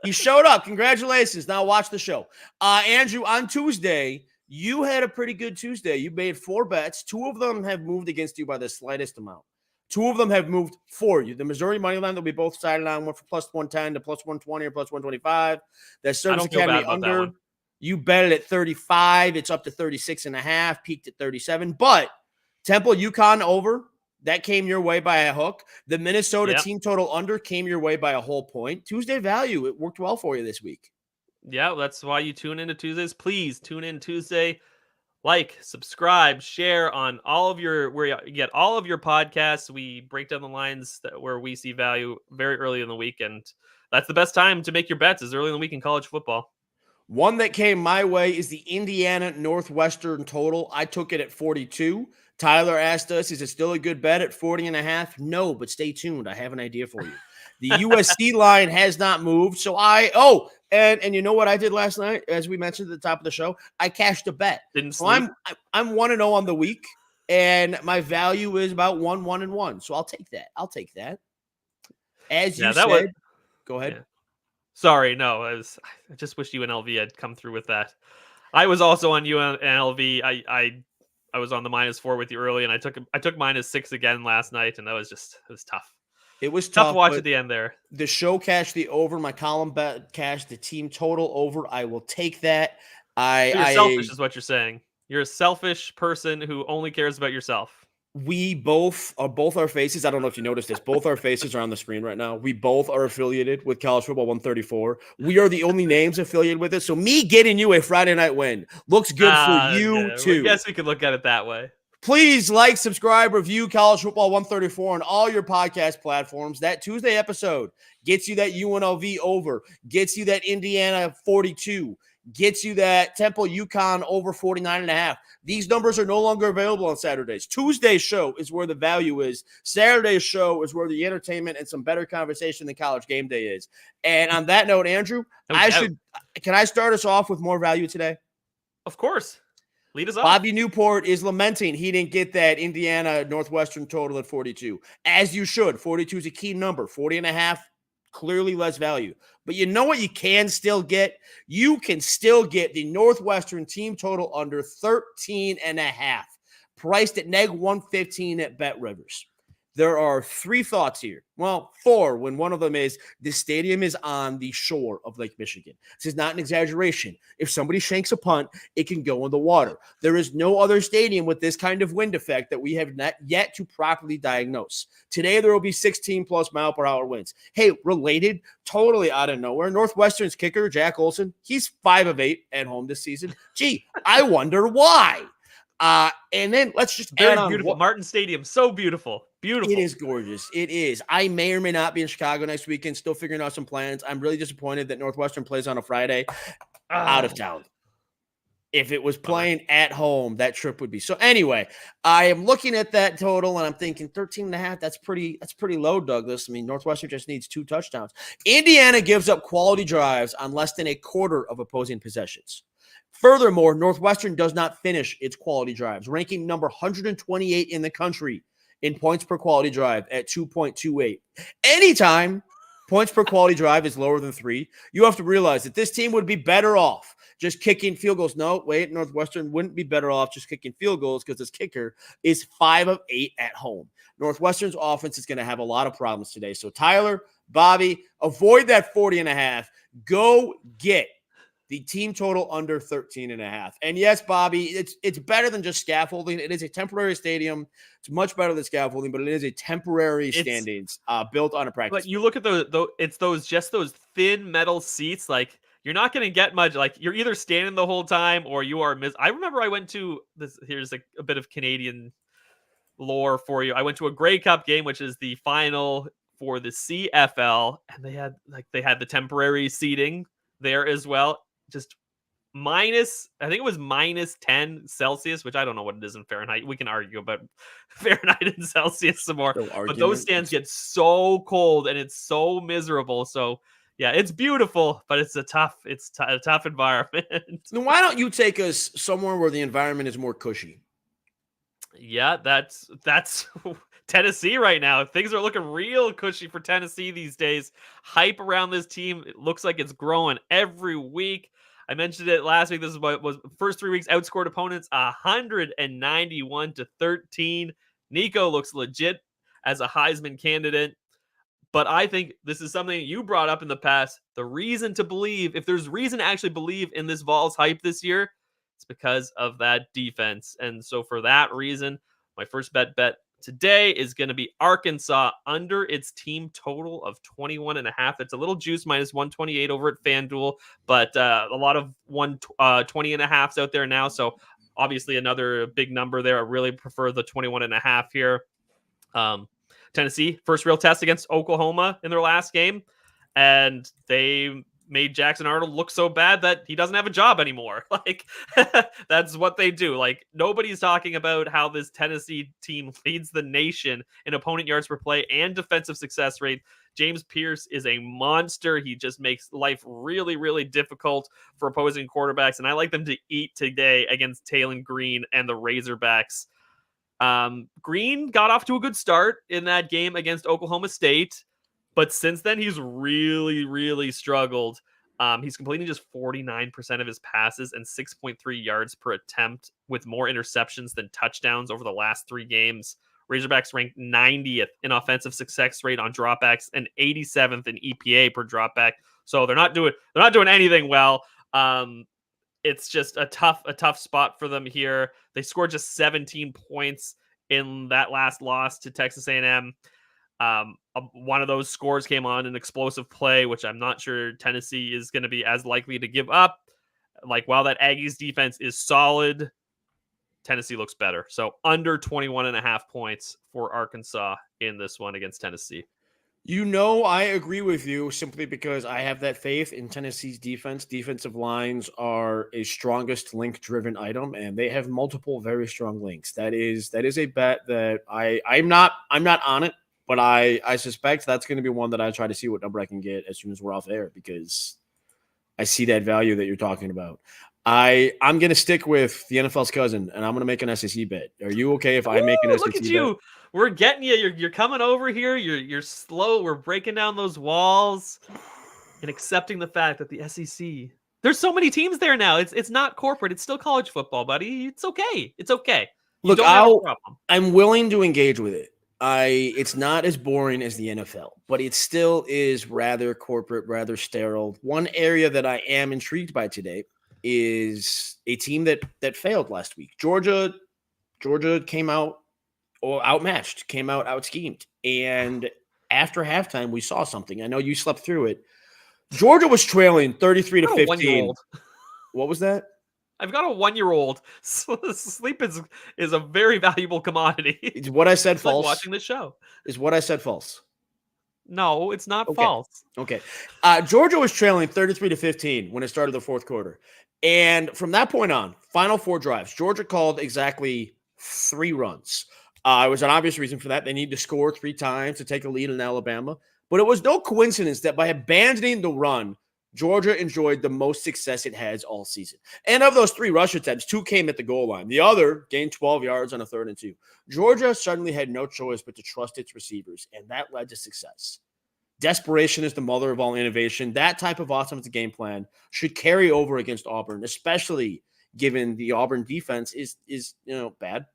He showed up. Congratulations. Now watch the show. Andrew, on Tuesday, you had a pretty good Tuesday. You made 4 bets. 2 of them have moved against you by the slightest amount. 2 of them have moved for you. The Missouri money line that we both sided on went from plus 110 to plus 120 or plus 125. That Service Academy under, you bet it at 35. It's up to 36.5, peaked at 37. But Temple UConn over, that came your way by a hook. The Minnesota team total under came your way by a whole point. Tuesday value, it worked well for you this week. Yeah, that's why you tune into Tuesdays. Please tune in Tuesday. Like, subscribe, share on all of where you get all of your podcasts. We break down the lines where we see value very early in the week, and that's the best time to make your bets is early in the week in college football. One that came my way is the Indiana Northwestern total. I took it at 42. Tyler asked us, is it still a good bet at 40.5? No, but stay tuned. I have an idea for you. The USC line has not moved, so And you know what I did last night, as we mentioned at the top of the show? I cashed a bet. Didn't sleep. So I'm 1-0 on the week, and my value is about 1-1-1. So I'll take that. As you said, go ahead. Yeah. Sorry, no. I just wish UNLV had come through with that. I was also on UNLV. I was on the -4 with you early, and I took -6 again last night, and it was tough. It was tough to watch at the end there. The show cashed the over. My column bet cashed the team total over. I will take that. You're selfish is what you're saying. You're a selfish person who only cares about yourself. We both our faces. I don't know if you noticed this. Both our faces are on the screen right now. We both are affiliated with College Football 134. We are the only names affiliated with it. So me getting you a Friday night win looks good for you too. I guess we could look at it that way. Please like, subscribe, review College Football 134 on all your podcast platforms. That Tuesday episode gets you that UNLV over, gets you that Indiana 42, gets you that Temple UConn over 49.5. These numbers are no longer available on Saturdays. Tuesday's show is where the value is. Saturday's show is where the entertainment and some better conversation than College Game Day is. And on that note, Andrew, can I start us off with more value today? Of course. Lead us off. Bobby Newport is lamenting he didn't get that Indiana Northwestern total at 42. As you should. 42 is a key number. 40.5, clearly less value. But you know what you can still get? You can still get the Northwestern team total under 13.5, priced at -115 at Bet Rivers. There are 3 thoughts here. Well, 4, when one of them is the stadium is on the shore of Lake Michigan. This is not an exaggeration. If somebody shanks a punt, it can go in the water. There is no other stadium with this kind of wind effect that we have not yet to properly diagnose. Today, there will be 16-plus mile-per-hour winds. Hey, related, totally out of nowhere, Northwestern's kicker, Jack Olson, he's 5 of 8 at home this season. Gee, I wonder why. And then let's just very beautiful. Martin Stadium, so beautiful. Beautiful. It is gorgeous. It is. I may or may not be in Chicago next weekend, still figuring out some plans. I'm really disappointed that Northwestern plays on a Friday out of town. If it was playing at home, that trip would be. So anyway, I am looking at that total and I'm thinking 13.5. That's pretty low, Douglas. I mean, Northwestern just needs 2 touchdowns. Indiana gives up quality drives on less than a quarter of opposing possessions. Furthermore, Northwestern does not finish its quality drives, ranking number 128 in the country in points per quality drive at 2.28. Anytime points per quality drive is lower than 3, you have to realize that this team would be better off just kicking field goals. No, wait, Northwestern wouldn't be better off just kicking field goals because this kicker is 5 of 8 at home. Northwestern's offense is going to have a lot of problems today. So Tyler, Bobby, avoid that 40.5. Go get the team total under 13.5. And yes, Bobby, it's better than just scaffolding. It is a temporary stadium. It's much better than scaffolding, but it is a temporary standings built on a practice. But you look at it's those thin metal seats. Like, you're not going to get much. Like, you're either standing the whole time or you are I remember I went to this. Here's a bit of Canadian lore for you. I went to a Grey Cup game, which is the final for the CFL, and they had the temporary seating there as well. Just minus, I think it was minus 10 Celsius, which I don't know what it is in Fahrenheit. We can argue about Fahrenheit and Celsius some more. But those stands get so cold and it's so miserable. So yeah, it's beautiful, but it's a tough environment. Then why don't you take us somewhere where the environment is more cushy? Yeah, that's Tennessee right now. Things are looking real cushy for Tennessee these days. Hype around this team. It looks like it's growing every week. I mentioned it last week. This is what was first 3 weeks outscored opponents 191-13. Nico looks legit as a Heisman candidate. But I think this is something you brought up in the past. The reason to believe, if there's reason to actually believe in this Vols hype this year, it's because of that defense. And so for that reason, my first bet today is going to be Arkansas under its team total of 21.5. That's a little juice, minus 128 over at FanDuel, but a lot of 20.5s out there now. So obviously another big number there. I really prefer the 21.5 here. Tennessee, first real test against Oklahoma in their last game, and they made Jackson Arnold look so bad that he doesn't have a job anymore. Like, that's what they do. Like, nobody's talking about how this Tennessee team leads the nation in opponent yards per play and defensive success rate. James Pierce is a monster. He just makes life really, really difficult for opposing quarterbacks, and I like them to eat today against Taylon Green and the Razorbacks. Green got off to a good start in that game against Oklahoma State, but since then he's really, really struggled. He's completing just 49% of his passes and 6.3 yards per attempt, with more interceptions than touchdowns over the last 3 games. Razorbacks ranked 90th in offensive success rate on dropbacks and 87th in EPA per dropback. So they're not doing anything well. It's just a tough spot for them here. They scored just 17 points in that last loss to Texas A&M. One of those scores came on an explosive play, which I'm not sure Tennessee is going to be as likely to give up. Like, while that Aggies defense is solid, Tennessee looks better. So under 21.5 points for Arkansas in this one against Tennessee. You know, I agree with you simply because I have that faith in Tennessee's defense. Defensive lines are a strongest link-driven item, and they have multiple very strong links. That is a bet that I'm not on it, but I suspect that's going to be one that I try to see what number I can get as soon as we're off air, because I see that value that you're talking about. I'm going to stick with the NFL's cousin, and I'm going to make an SEC bet. Are you okay if I make an SEC bet? Look at you. We're getting you. You're coming over here. You're slow. We're breaking down those walls and accepting the fact that the SEC, there's so many teams there now. It's not corporate. It's still college football, buddy. It's okay. It's okay. Look, I'm willing to engage with it. It's not as boring as the NFL, but it still is rather corporate, rather sterile. One area that I am intrigued by today is a team that failed last week. Georgia came out outmatched, came out out-schemed. And after halftime, we saw something. I know you slept through it. Georgia was trailing 33-15. What was that? I've got a 1-year-old. Sleep is a very valuable commodity. Is what I said false? Like watching the show. Is what I said false? No, it's not Okay. false. Okay. Georgia was trailing 33-15 when it started the fourth quarter. And from that point on, final 4 drives, Georgia called exactly 3 runs. It was an obvious reason for that. They need to score 3 times to take a lead in Alabama. But it was no coincidence that by abandoning the run, Georgia enjoyed the most success it has all season. And of those 3 rush attempts, 2 came at the goal line. The other gained 12 yards on a 3rd and 2. Georgia suddenly had no choice but to trust its receivers, and that led to success. Desperation is the mother of all innovation. That type of offensive game plan should carry over against Auburn, especially given the Auburn defense is bad.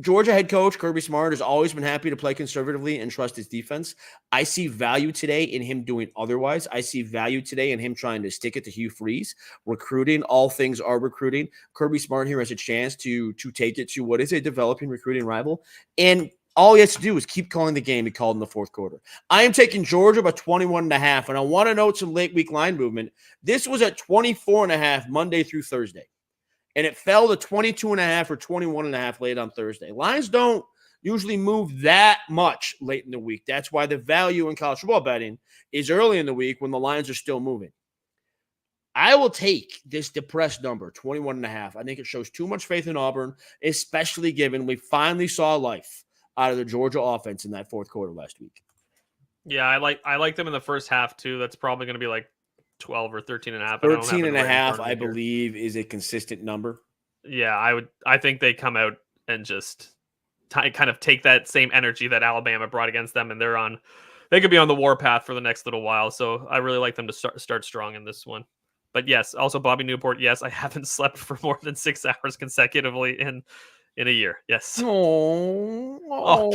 Georgia head coach Kirby Smart has always been happy to play conservatively and trust his defense. I see value today in him doing otherwise. I see value today in him trying to stick it to Hugh Freeze. Recruiting, all things are recruiting. Kirby Smart here has a chance to take it to what is a developing recruiting rival. And all he has to do is keep calling the game he called in the fourth quarter. I am taking Georgia by 21.5, and I want to note some late week line movement. This was at 24.5 Monday through Thursday, and it fell to 22.5 or 21.5 late on Thursday. Lines don't usually move that much late in the week. That's why the value in college football betting is early in the week when the lines are still moving. I will take this depressed number, 21.5. I think it shows too much faith in Auburn, especially given we finally saw life out of the Georgia offense in that fourth quarter last week. Yeah, I like them in the first half too. That's probably going to be like 12 or 13.5. 13.5, I believe, is a consistent number. Yeah, I think they come out and just kind of take that same energy that Alabama brought against them, and they could be on the warpath for the next little while. So I really like them to start strong in this one. But yes, also Bobby Newport. Yes, I haven't slept for more than 6 hours consecutively in a year. Yes. Oh. All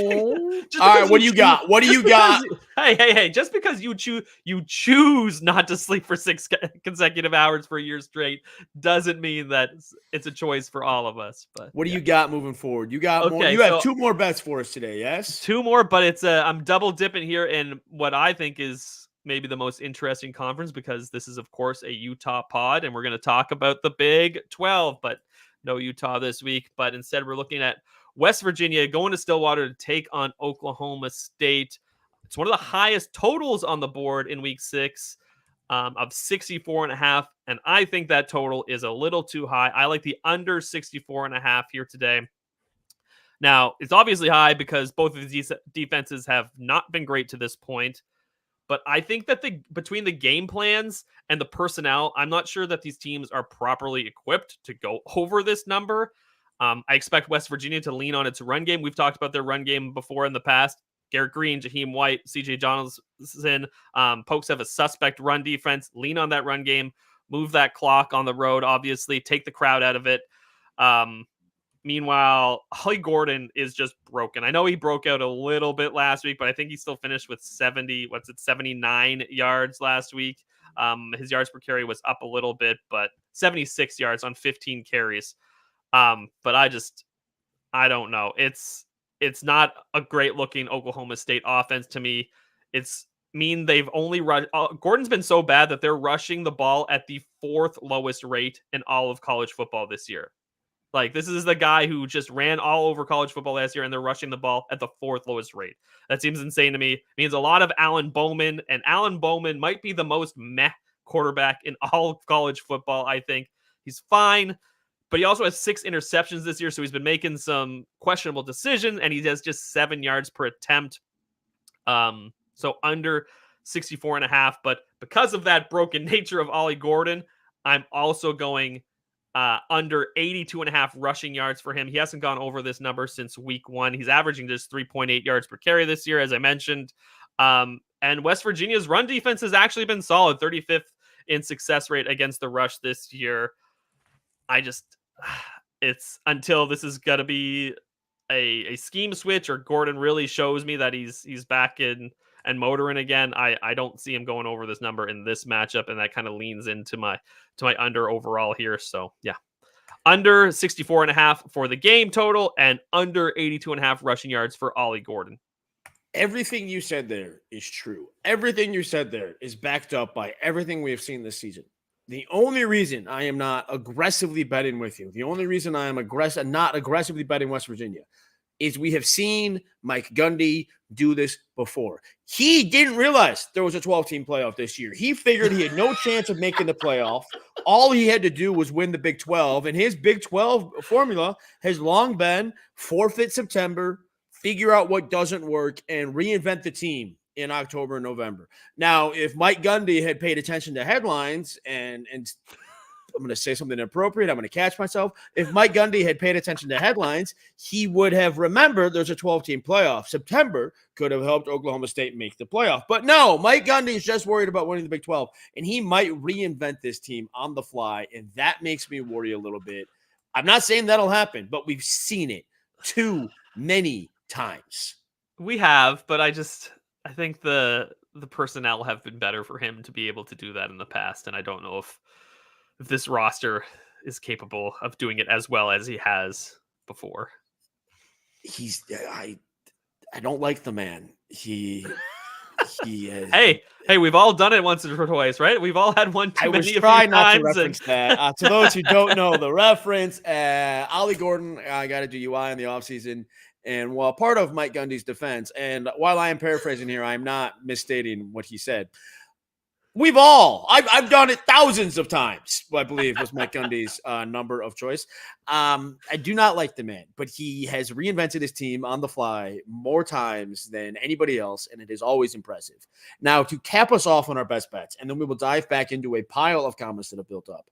right, what do you got? What do you got? Hey! Just because you choose not to sleep for 6 consecutive hours for a year straight doesn't mean that it's a choice for all of us. But what do you got moving forward? You got more. You have 2 more bets for us today. Yes, 2 more, but it's I'm double dipping here in what I think is maybe the most interesting conference, because this is of course a Utah pod, and we're going to talk about the Big 12, but no Utah this week. But instead, we're looking at West Virginia going to Stillwater to take on Oklahoma State. It's one of the highest totals on the board in week 6 of 64.5. And I think that total is a little too high. I like the under 64.5 here today. Now, it's obviously high because both of these defenses have not been great to this point. But I think that between the game plans and the personnel, I'm not sure that these teams are properly equipped to go over this number. I expect West Virginia to lean on its run game. We've talked about their run game before in the past. Garrett Green, Jaheim White, CJ Johnson, Pokes have a suspect run defense. Lean on that run game. Move that clock on the road, obviously. Take the crowd out of it. Meanwhile, Holly Gordon is just broken. I know he broke out a little bit last week, but I think he still finished with 79 yards last week. His yards per carry was up a little bit, but 76 yards on 15 carries. But I don't know. It's not a great looking Oklahoma State offense to me. It's they've only rushed. Gordon's been so bad that they're rushing the ball at the 4th lowest rate in all of college football this year. Like, this is the guy who just ran all over college football last year, and they're rushing the ball at the 4th lowest rate. That seems insane to me. It means a lot of Alan Bowman, and Alan Bowman might be the most meh quarterback in all of college football, I think. He's fine, but he also has 6 interceptions this year, so he's been making some questionable decisions, and he has just 7 yards per attempt. So under 64.5, but because of that broken nature of Ollie Gordon, I'm also going under 82.5 rushing yards for him. He hasn't gone over this number since week 1. He's averaging just 3.8 yards per carry this year, as I mentioned. And West Virginia's run defense has actually been solid, 35th in success rate against the rush this year. It's until this is going to be a scheme switch, or Gordon really shows me that he's back in and motoring again. I don't see him going over this number in this matchup, and that kind of leans into my under overall here. So yeah, under 64.5 for the game total, and under 82.5 rushing yards for Ollie Gordon. Everything you said there is true. Everything you said there is backed up by everything we have seen this season. The only reason I am not aggressively betting with you, the only reason I am not aggressively betting West Virginia, is we have seen Mike Gundy do this before. He didn't realize there was a 12-team playoff this year. He figured he had no chance of making the playoff. All he had to do was win the Big 12, and his Big 12 formula has long been forfeit September, figure out what doesn't work, and reinvent the team in October and November. Now, if Mike Gundy had paid attention to headlines and I'm going to say something inappropriate, I'm going to catch myself. If Mike Gundy had paid attention to headlines, he would have remembered there's a 12-team playoff. September could have helped Oklahoma State make the playoff. But no, Mike Gundy is just worried about winning the Big 12, and he might reinvent this team on the fly, and that makes me worry a little bit. I'm not saying that'll happen, but we've seen it too many times. We have, but I think the personnel have been better for him to be able to do that in the past, and I don't know if this roster is capable of doing it as well as he has before. I don't like the man. He is. Hey, we've all done it once or twice, right? We've all had one too many. I was trying not to reference that. To those who don't know the reference, Ollie Gordon got a DUI in the offseason. And while part of Mike Gundy's defense, and while I am paraphrasing here, I'm not misstating what he said. I've done it thousands of times, I believe was Mike Gundy's number of choice. I do not like the man, but he has reinvented his team on the fly more times than anybody else, and it is always impressive. Now, to cap us off on our best bets, and then we will dive back into a pile of comments that have built up,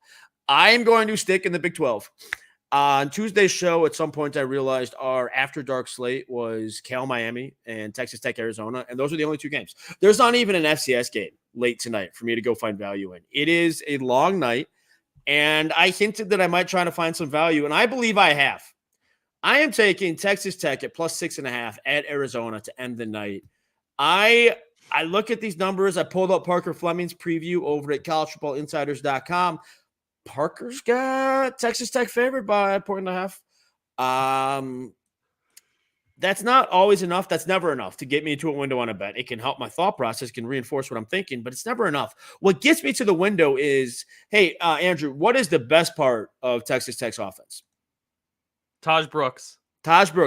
I am going to stick in the Big 12. On Tuesday's show, at some point, I realized our after dark slate was Cal Miami and Texas Tech Arizona, and those are the only two games. There's not even an FCS game late tonight for me to go find value in. It is a long night, and I hinted that I might try to find some value, and I believe I have. I am taking Texas Tech at plus 6.5 at Arizona to end the night. I look at these numbers. I pulled up Parker Fleming's preview over at collegefootballinsiders.com. Parker's got Texas Tech favored by a 1.5. That's not always enough. That's never enough to get me into a window on a bet. It can help my thought process, can reinforce what I'm thinking, but it's never enough. What gets me to the window is, hey, Andrew, what is the best part of Texas Tech's offense? Taj Brooks,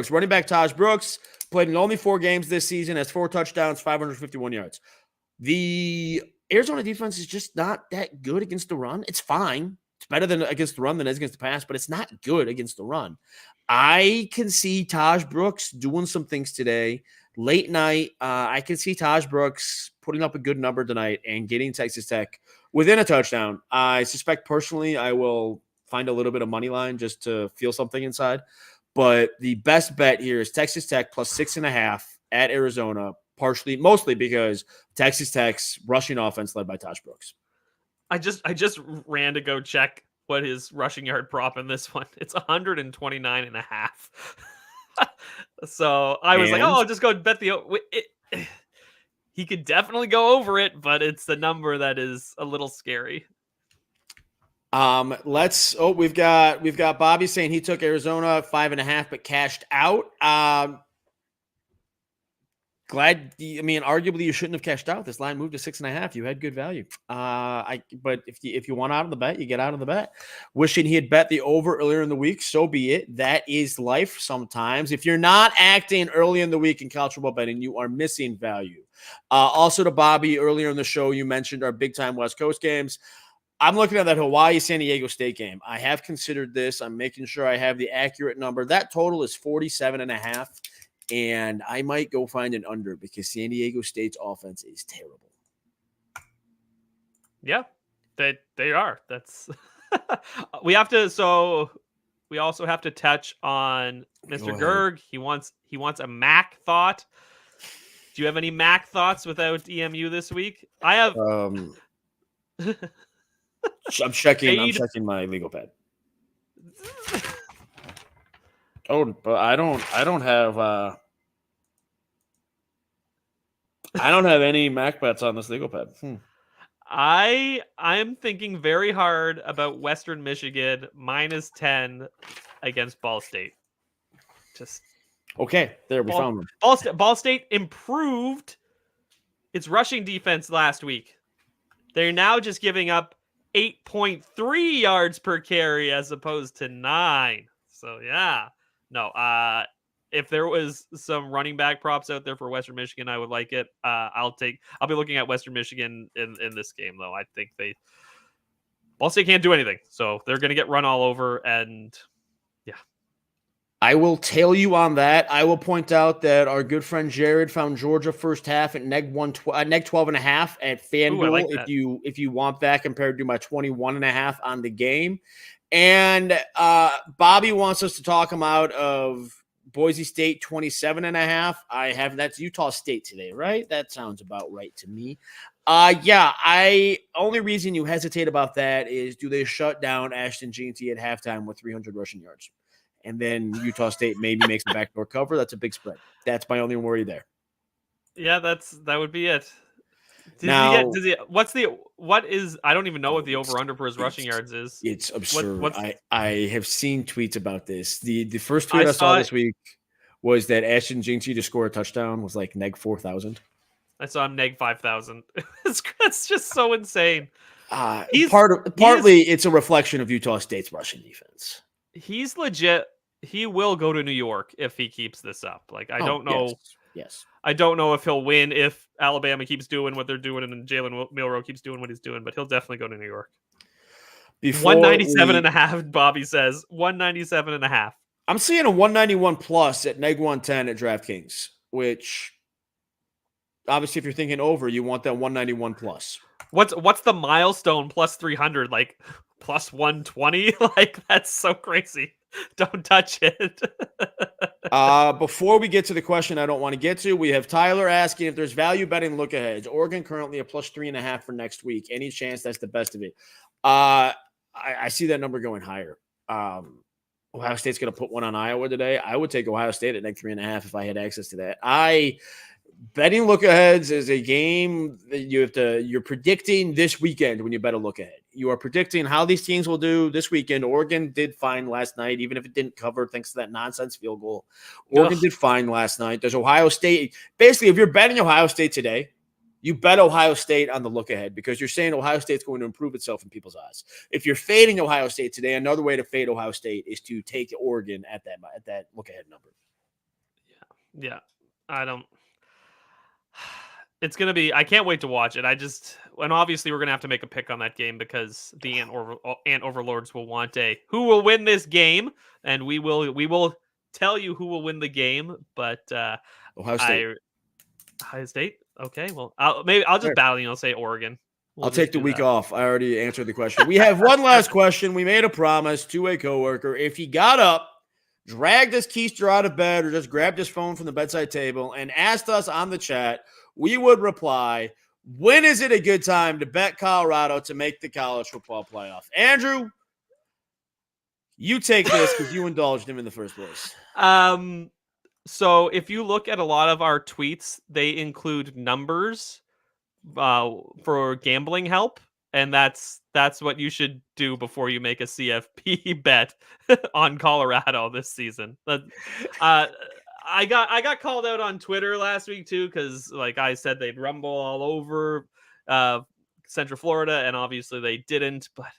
running back Taj Brooks, played in only 4 games this season, has 4 touchdowns, 551 yards. The Arizona defense is just not that good against the run. It's fine. It's better than against the run than it is against the pass, but it's not good against the run. I can see Taj Brooks doing some things today. Late night, I can see Taj Brooks putting up a good number tonight and getting Texas Tech within a touchdown. I suspect personally I will find a little bit of money line just to feel something inside. But the best bet here is Texas Tech plus 6.5 at Arizona, mostly because Texas Tech's rushing offense led by Taj Brooks. I just ran to go check what his rushing yard prop in this one. It's 129.5. So I was like, oh, I'll just go bet he could definitely go over it, but it's the number that is a little scary. We've got Bobby saying he took Arizona 5.5 but cashed out. Arguably you shouldn't have cashed out. This line moved to 6.5. You had good value. But if you want out of the bet, you get out of the bet. Wishing he had bet the over earlier in the week. So be it. That is life sometimes. If you're not acting early in the week in college football betting, you are missing value. Also to Bobby, earlier in the show, you mentioned our big time West Coast games. I'm looking at that Hawaii-San Diego State game. I have considered this. I'm making sure I have the accurate number. That total is 47.5. And I might go find an under because San Diego State's offense is terrible. Yeah, they are. That's we also have to touch on Mr. Gerg. He wants a Mac thought. Do you have any Mac thoughts without EMU this week? I have. I'm checking my legal pad. Oh, but I don't have any Mac bets on this legal pad. I'm thinking very hard about Western Michigan -10 against Ball State. Just okay. There we found them. Ball State improved its rushing defense last week. They're now just giving up 8.3 yards per carry as opposed to 9. So yeah, no. if there was some running back props out there for Western Michigan, I would like it. I'll be looking at Western Michigan in this game, though. I think Ball State can't do anything, so they're going to get run all over. And yeah, I will tail you on that. I will point out that our good friend Jared found Georgia first half at neg 12.5 at FanDuel. Ooh, I like that. If you want that compared to my 21.5 on the game. And Bobby wants us to talk him out of Boise State 27.5. That's Utah State today, right? That sounds about right to me. Only reason you hesitate about that is, do they shut down Ashton Jeanty at halftime with 300 rushing yards? And then Utah State maybe makes a backdoor cover. That's a big spread. That's my only worry there. Yeah, that would be it. I don't even know what the over-under for his rushing yards is. It's absurd. I have seen tweets about this. The first tweet I saw this week was that Ashton Jeanty to score a touchdown was like neg 4,000. I saw him neg 5,000. It's just so insane. Partly it's a reflection of Utah State's rushing defense. He's legit. He will go to New York if he keeps this up. Like, I don't know. Yes. I don't know if he'll win if Alabama keeps doing what they're doing and Jalen Milroe keeps doing what he's doing, but he'll definitely go to New York. 197.5, Bobby says. 197.5. I'm seeing a 191 plus at neg 110 at DraftKings, which obviously if you're thinking over, you want that 191 plus. What's the milestone plus 300? Like plus 120? Like, that's so crazy. Don't touch it. Before we get to the question I don't want to get to, we have Tyler asking if there's value betting look ahead. Oregon currently a plus 3.5 for next week. Any chance that's the best of it? I see that number going higher. Ohio State's going to put one on Iowa today. I would take Ohio State at neg 3.5 if I had access to that. Betting look aheads is a game that you're predicting this weekend when you bet a look ahead. You are predicting how these teams will do this weekend. Oregon did fine last night, even if it didn't cover thanks to that nonsense field goal. Oregon did fine last night. There's Ohio State. Basically, if you're betting Ohio State today, you bet Ohio State on the look ahead because you're saying Ohio State's going to improve itself in people's eyes. If you're fading Ohio State today, another way to fade Ohio State is to take Oregon at that look ahead number. Yeah. It's going to be, I can't wait to watch it. And obviously we're going to have to make a pick on that game because the Ant Overlords will want who will win this game. And we will tell you who will win the game, but Ohio State. Ohio State. Okay. Well, I'll just battle you. I'll say Oregon. I'll take the week off. I already answered the question. We have one last question. We made a promise to a coworker. If he got up, dragged his keister out of bed, or just grabbed his phone from the bedside table and asked us on the chat, we would reply, when is it a good time to bet Colorado to make the college football playoff? Andrew, you take this because you indulged him in the first place. So if you look at a lot of our tweets, they include numbers for gambling help. And that's what you should do before you make a CFP bet on Colorado this season. I got called out on Twitter last week too, because like I said, they'd rumble all over Central Florida, and obviously they didn't. But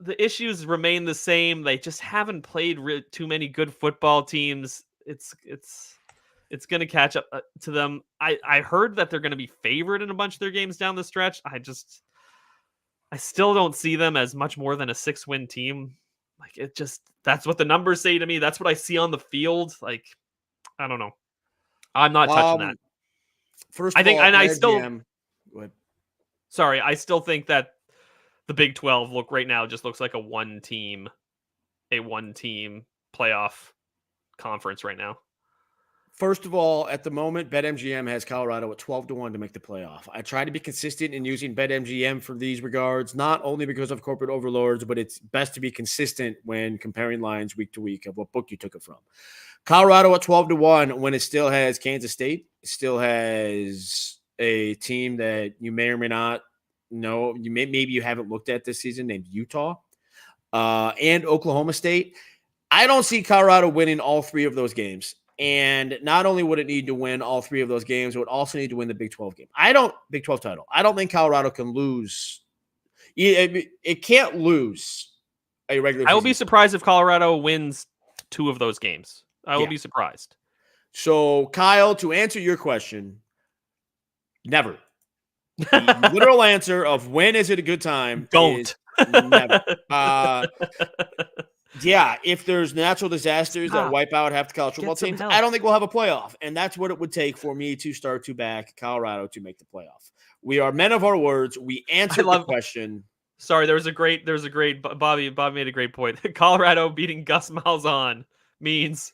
the issues remain the same. They just haven't played too many good football teams. It's going to catch up to them. I heard that they're going to be favored in a bunch of their games down the stretch. I still don't see them as much more than a 6-win team. Like, that's what the numbers say to me. That's what I see on the field. Like, I don't know. I'm not touching that. First of all, I still think that the Big 12 right now just looks like a one team playoff conference right now. First of all, at the moment, BetMGM has Colorado at 12-1 to make the playoff. I try to be consistent in using BetMGM for these regards, not only because of corporate overlords, but it's best to be consistent when comparing lines week to week of what book you took it from. Colorado at 12-1 when it still has Kansas State, it still has a team that you may or may not know, maybe you haven't looked at this season, named Utah, and Oklahoma State. I don't see Colorado winning all three of those games. And not only would it need to win all three of those games, it would also need to win the Big 12 game. Big 12 title. I don't think Colorado can lose. It can't lose a regular season. I will be surprised if Colorado wins 2 of those games. I will be surprised. So, Kyle, to answer your question, never. The literal answer of when is it a good time is never. Yeah, if there's natural disasters that wipe out half the college football teams, I don't think we'll have a playoff. And that's what it would take for me to start to back Colorado to make the playoff. We are men of our words. We answered the question. Sorry, there's a great Bobby made a great point. Colorado beating Gus Malzahn means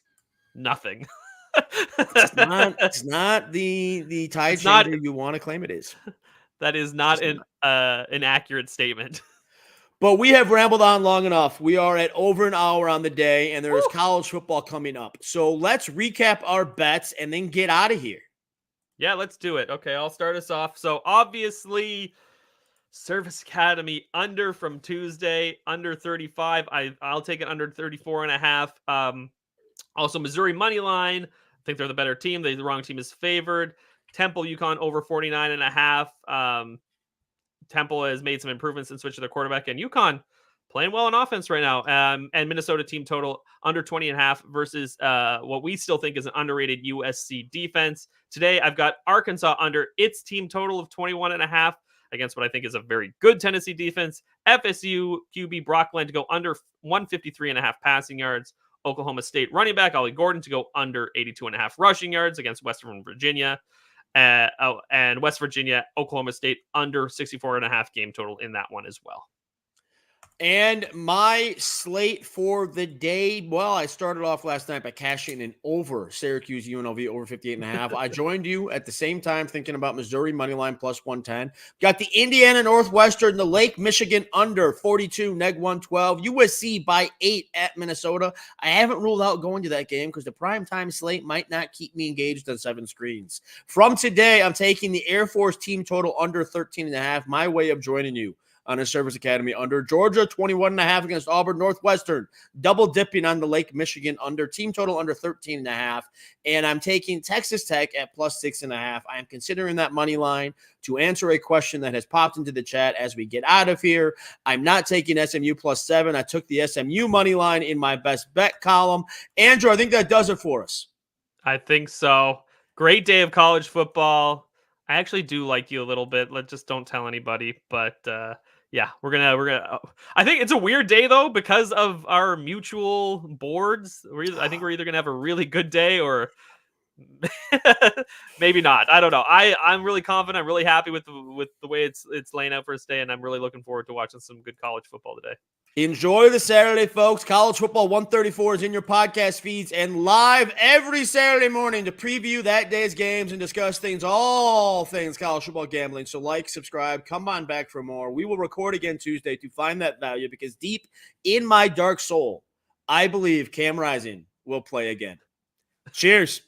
nothing. It's not the tide changer you want to claim it is. That is not an accurate statement. But we have rambled on long enough. We are at over an hour on the day, and there is college football coming up. So let's recap our bets and then get out of here. Yeah, let's do it. Okay, I'll start us off. So obviously, Service Academy under from Tuesday, under 35. I'll take it under 34.5. Also, Missouri money line. I think they're the better team. The wrong team is favored. Temple, UConn over 49.5. Temple has made some improvements and switched to their quarterback, and UConn playing well on offense right now. And Minnesota team total under 20.5 versus what we still think is an underrated USC defense. Today, I've got Arkansas under its team total of 21.5 against what I think is a very good Tennessee defense. FSU QB Brock Glenn to go under 153.5 passing yards. Oklahoma State running back Ollie Gordon to go under 82.5 rushing yards against Western Virginia. And West Virginia, Oklahoma State under 64.5 game total in that one as well. And my slate for the day, well, I started off last night by cashing in over Syracuse UNLV over 58.5. I joined you at the same time thinking about Missouri moneyline plus 110. Got the Indiana Northwestern, the Lake Michigan under 42, neg 112. USC by 8 at Minnesota. I haven't ruled out going to that game because the primetime slate might not keep me engaged on 7 screens. From today, I'm taking the Air Force team total under 13.5. My way of joining you on a Service Academy under. Georgia 21.5 against Auburn. Northwestern double dipping on the Lake Michigan under. Team total under 13.5. And I'm taking Texas Tech at plus 6.5. I am considering that money line to answer a question that has popped into the chat as we get out of here. I'm not taking SMU plus 7. I took the SMU money line in my best bet column. Andrew, I think that does it for us. I think so. Great day of college football. I actually do like you a little bit. Just don't tell anybody. But yeah, we're gonna. I think it's a weird day though because of our mutual boards. I think we're either gonna have a really good day or maybe not. I don't know. I'm really confident. I'm really happy with the way it's laying out for us today, and I'm really looking forward to watching some good college football today. Enjoy the Saturday, folks. College Football 134 is in your podcast feeds and live every Saturday morning to preview that day's games and discuss all things college football gambling. So like, subscribe, come on back for more. We will record again Tuesday to find that value because deep in my dark soul, I believe Cam Rising will play again. Cheers.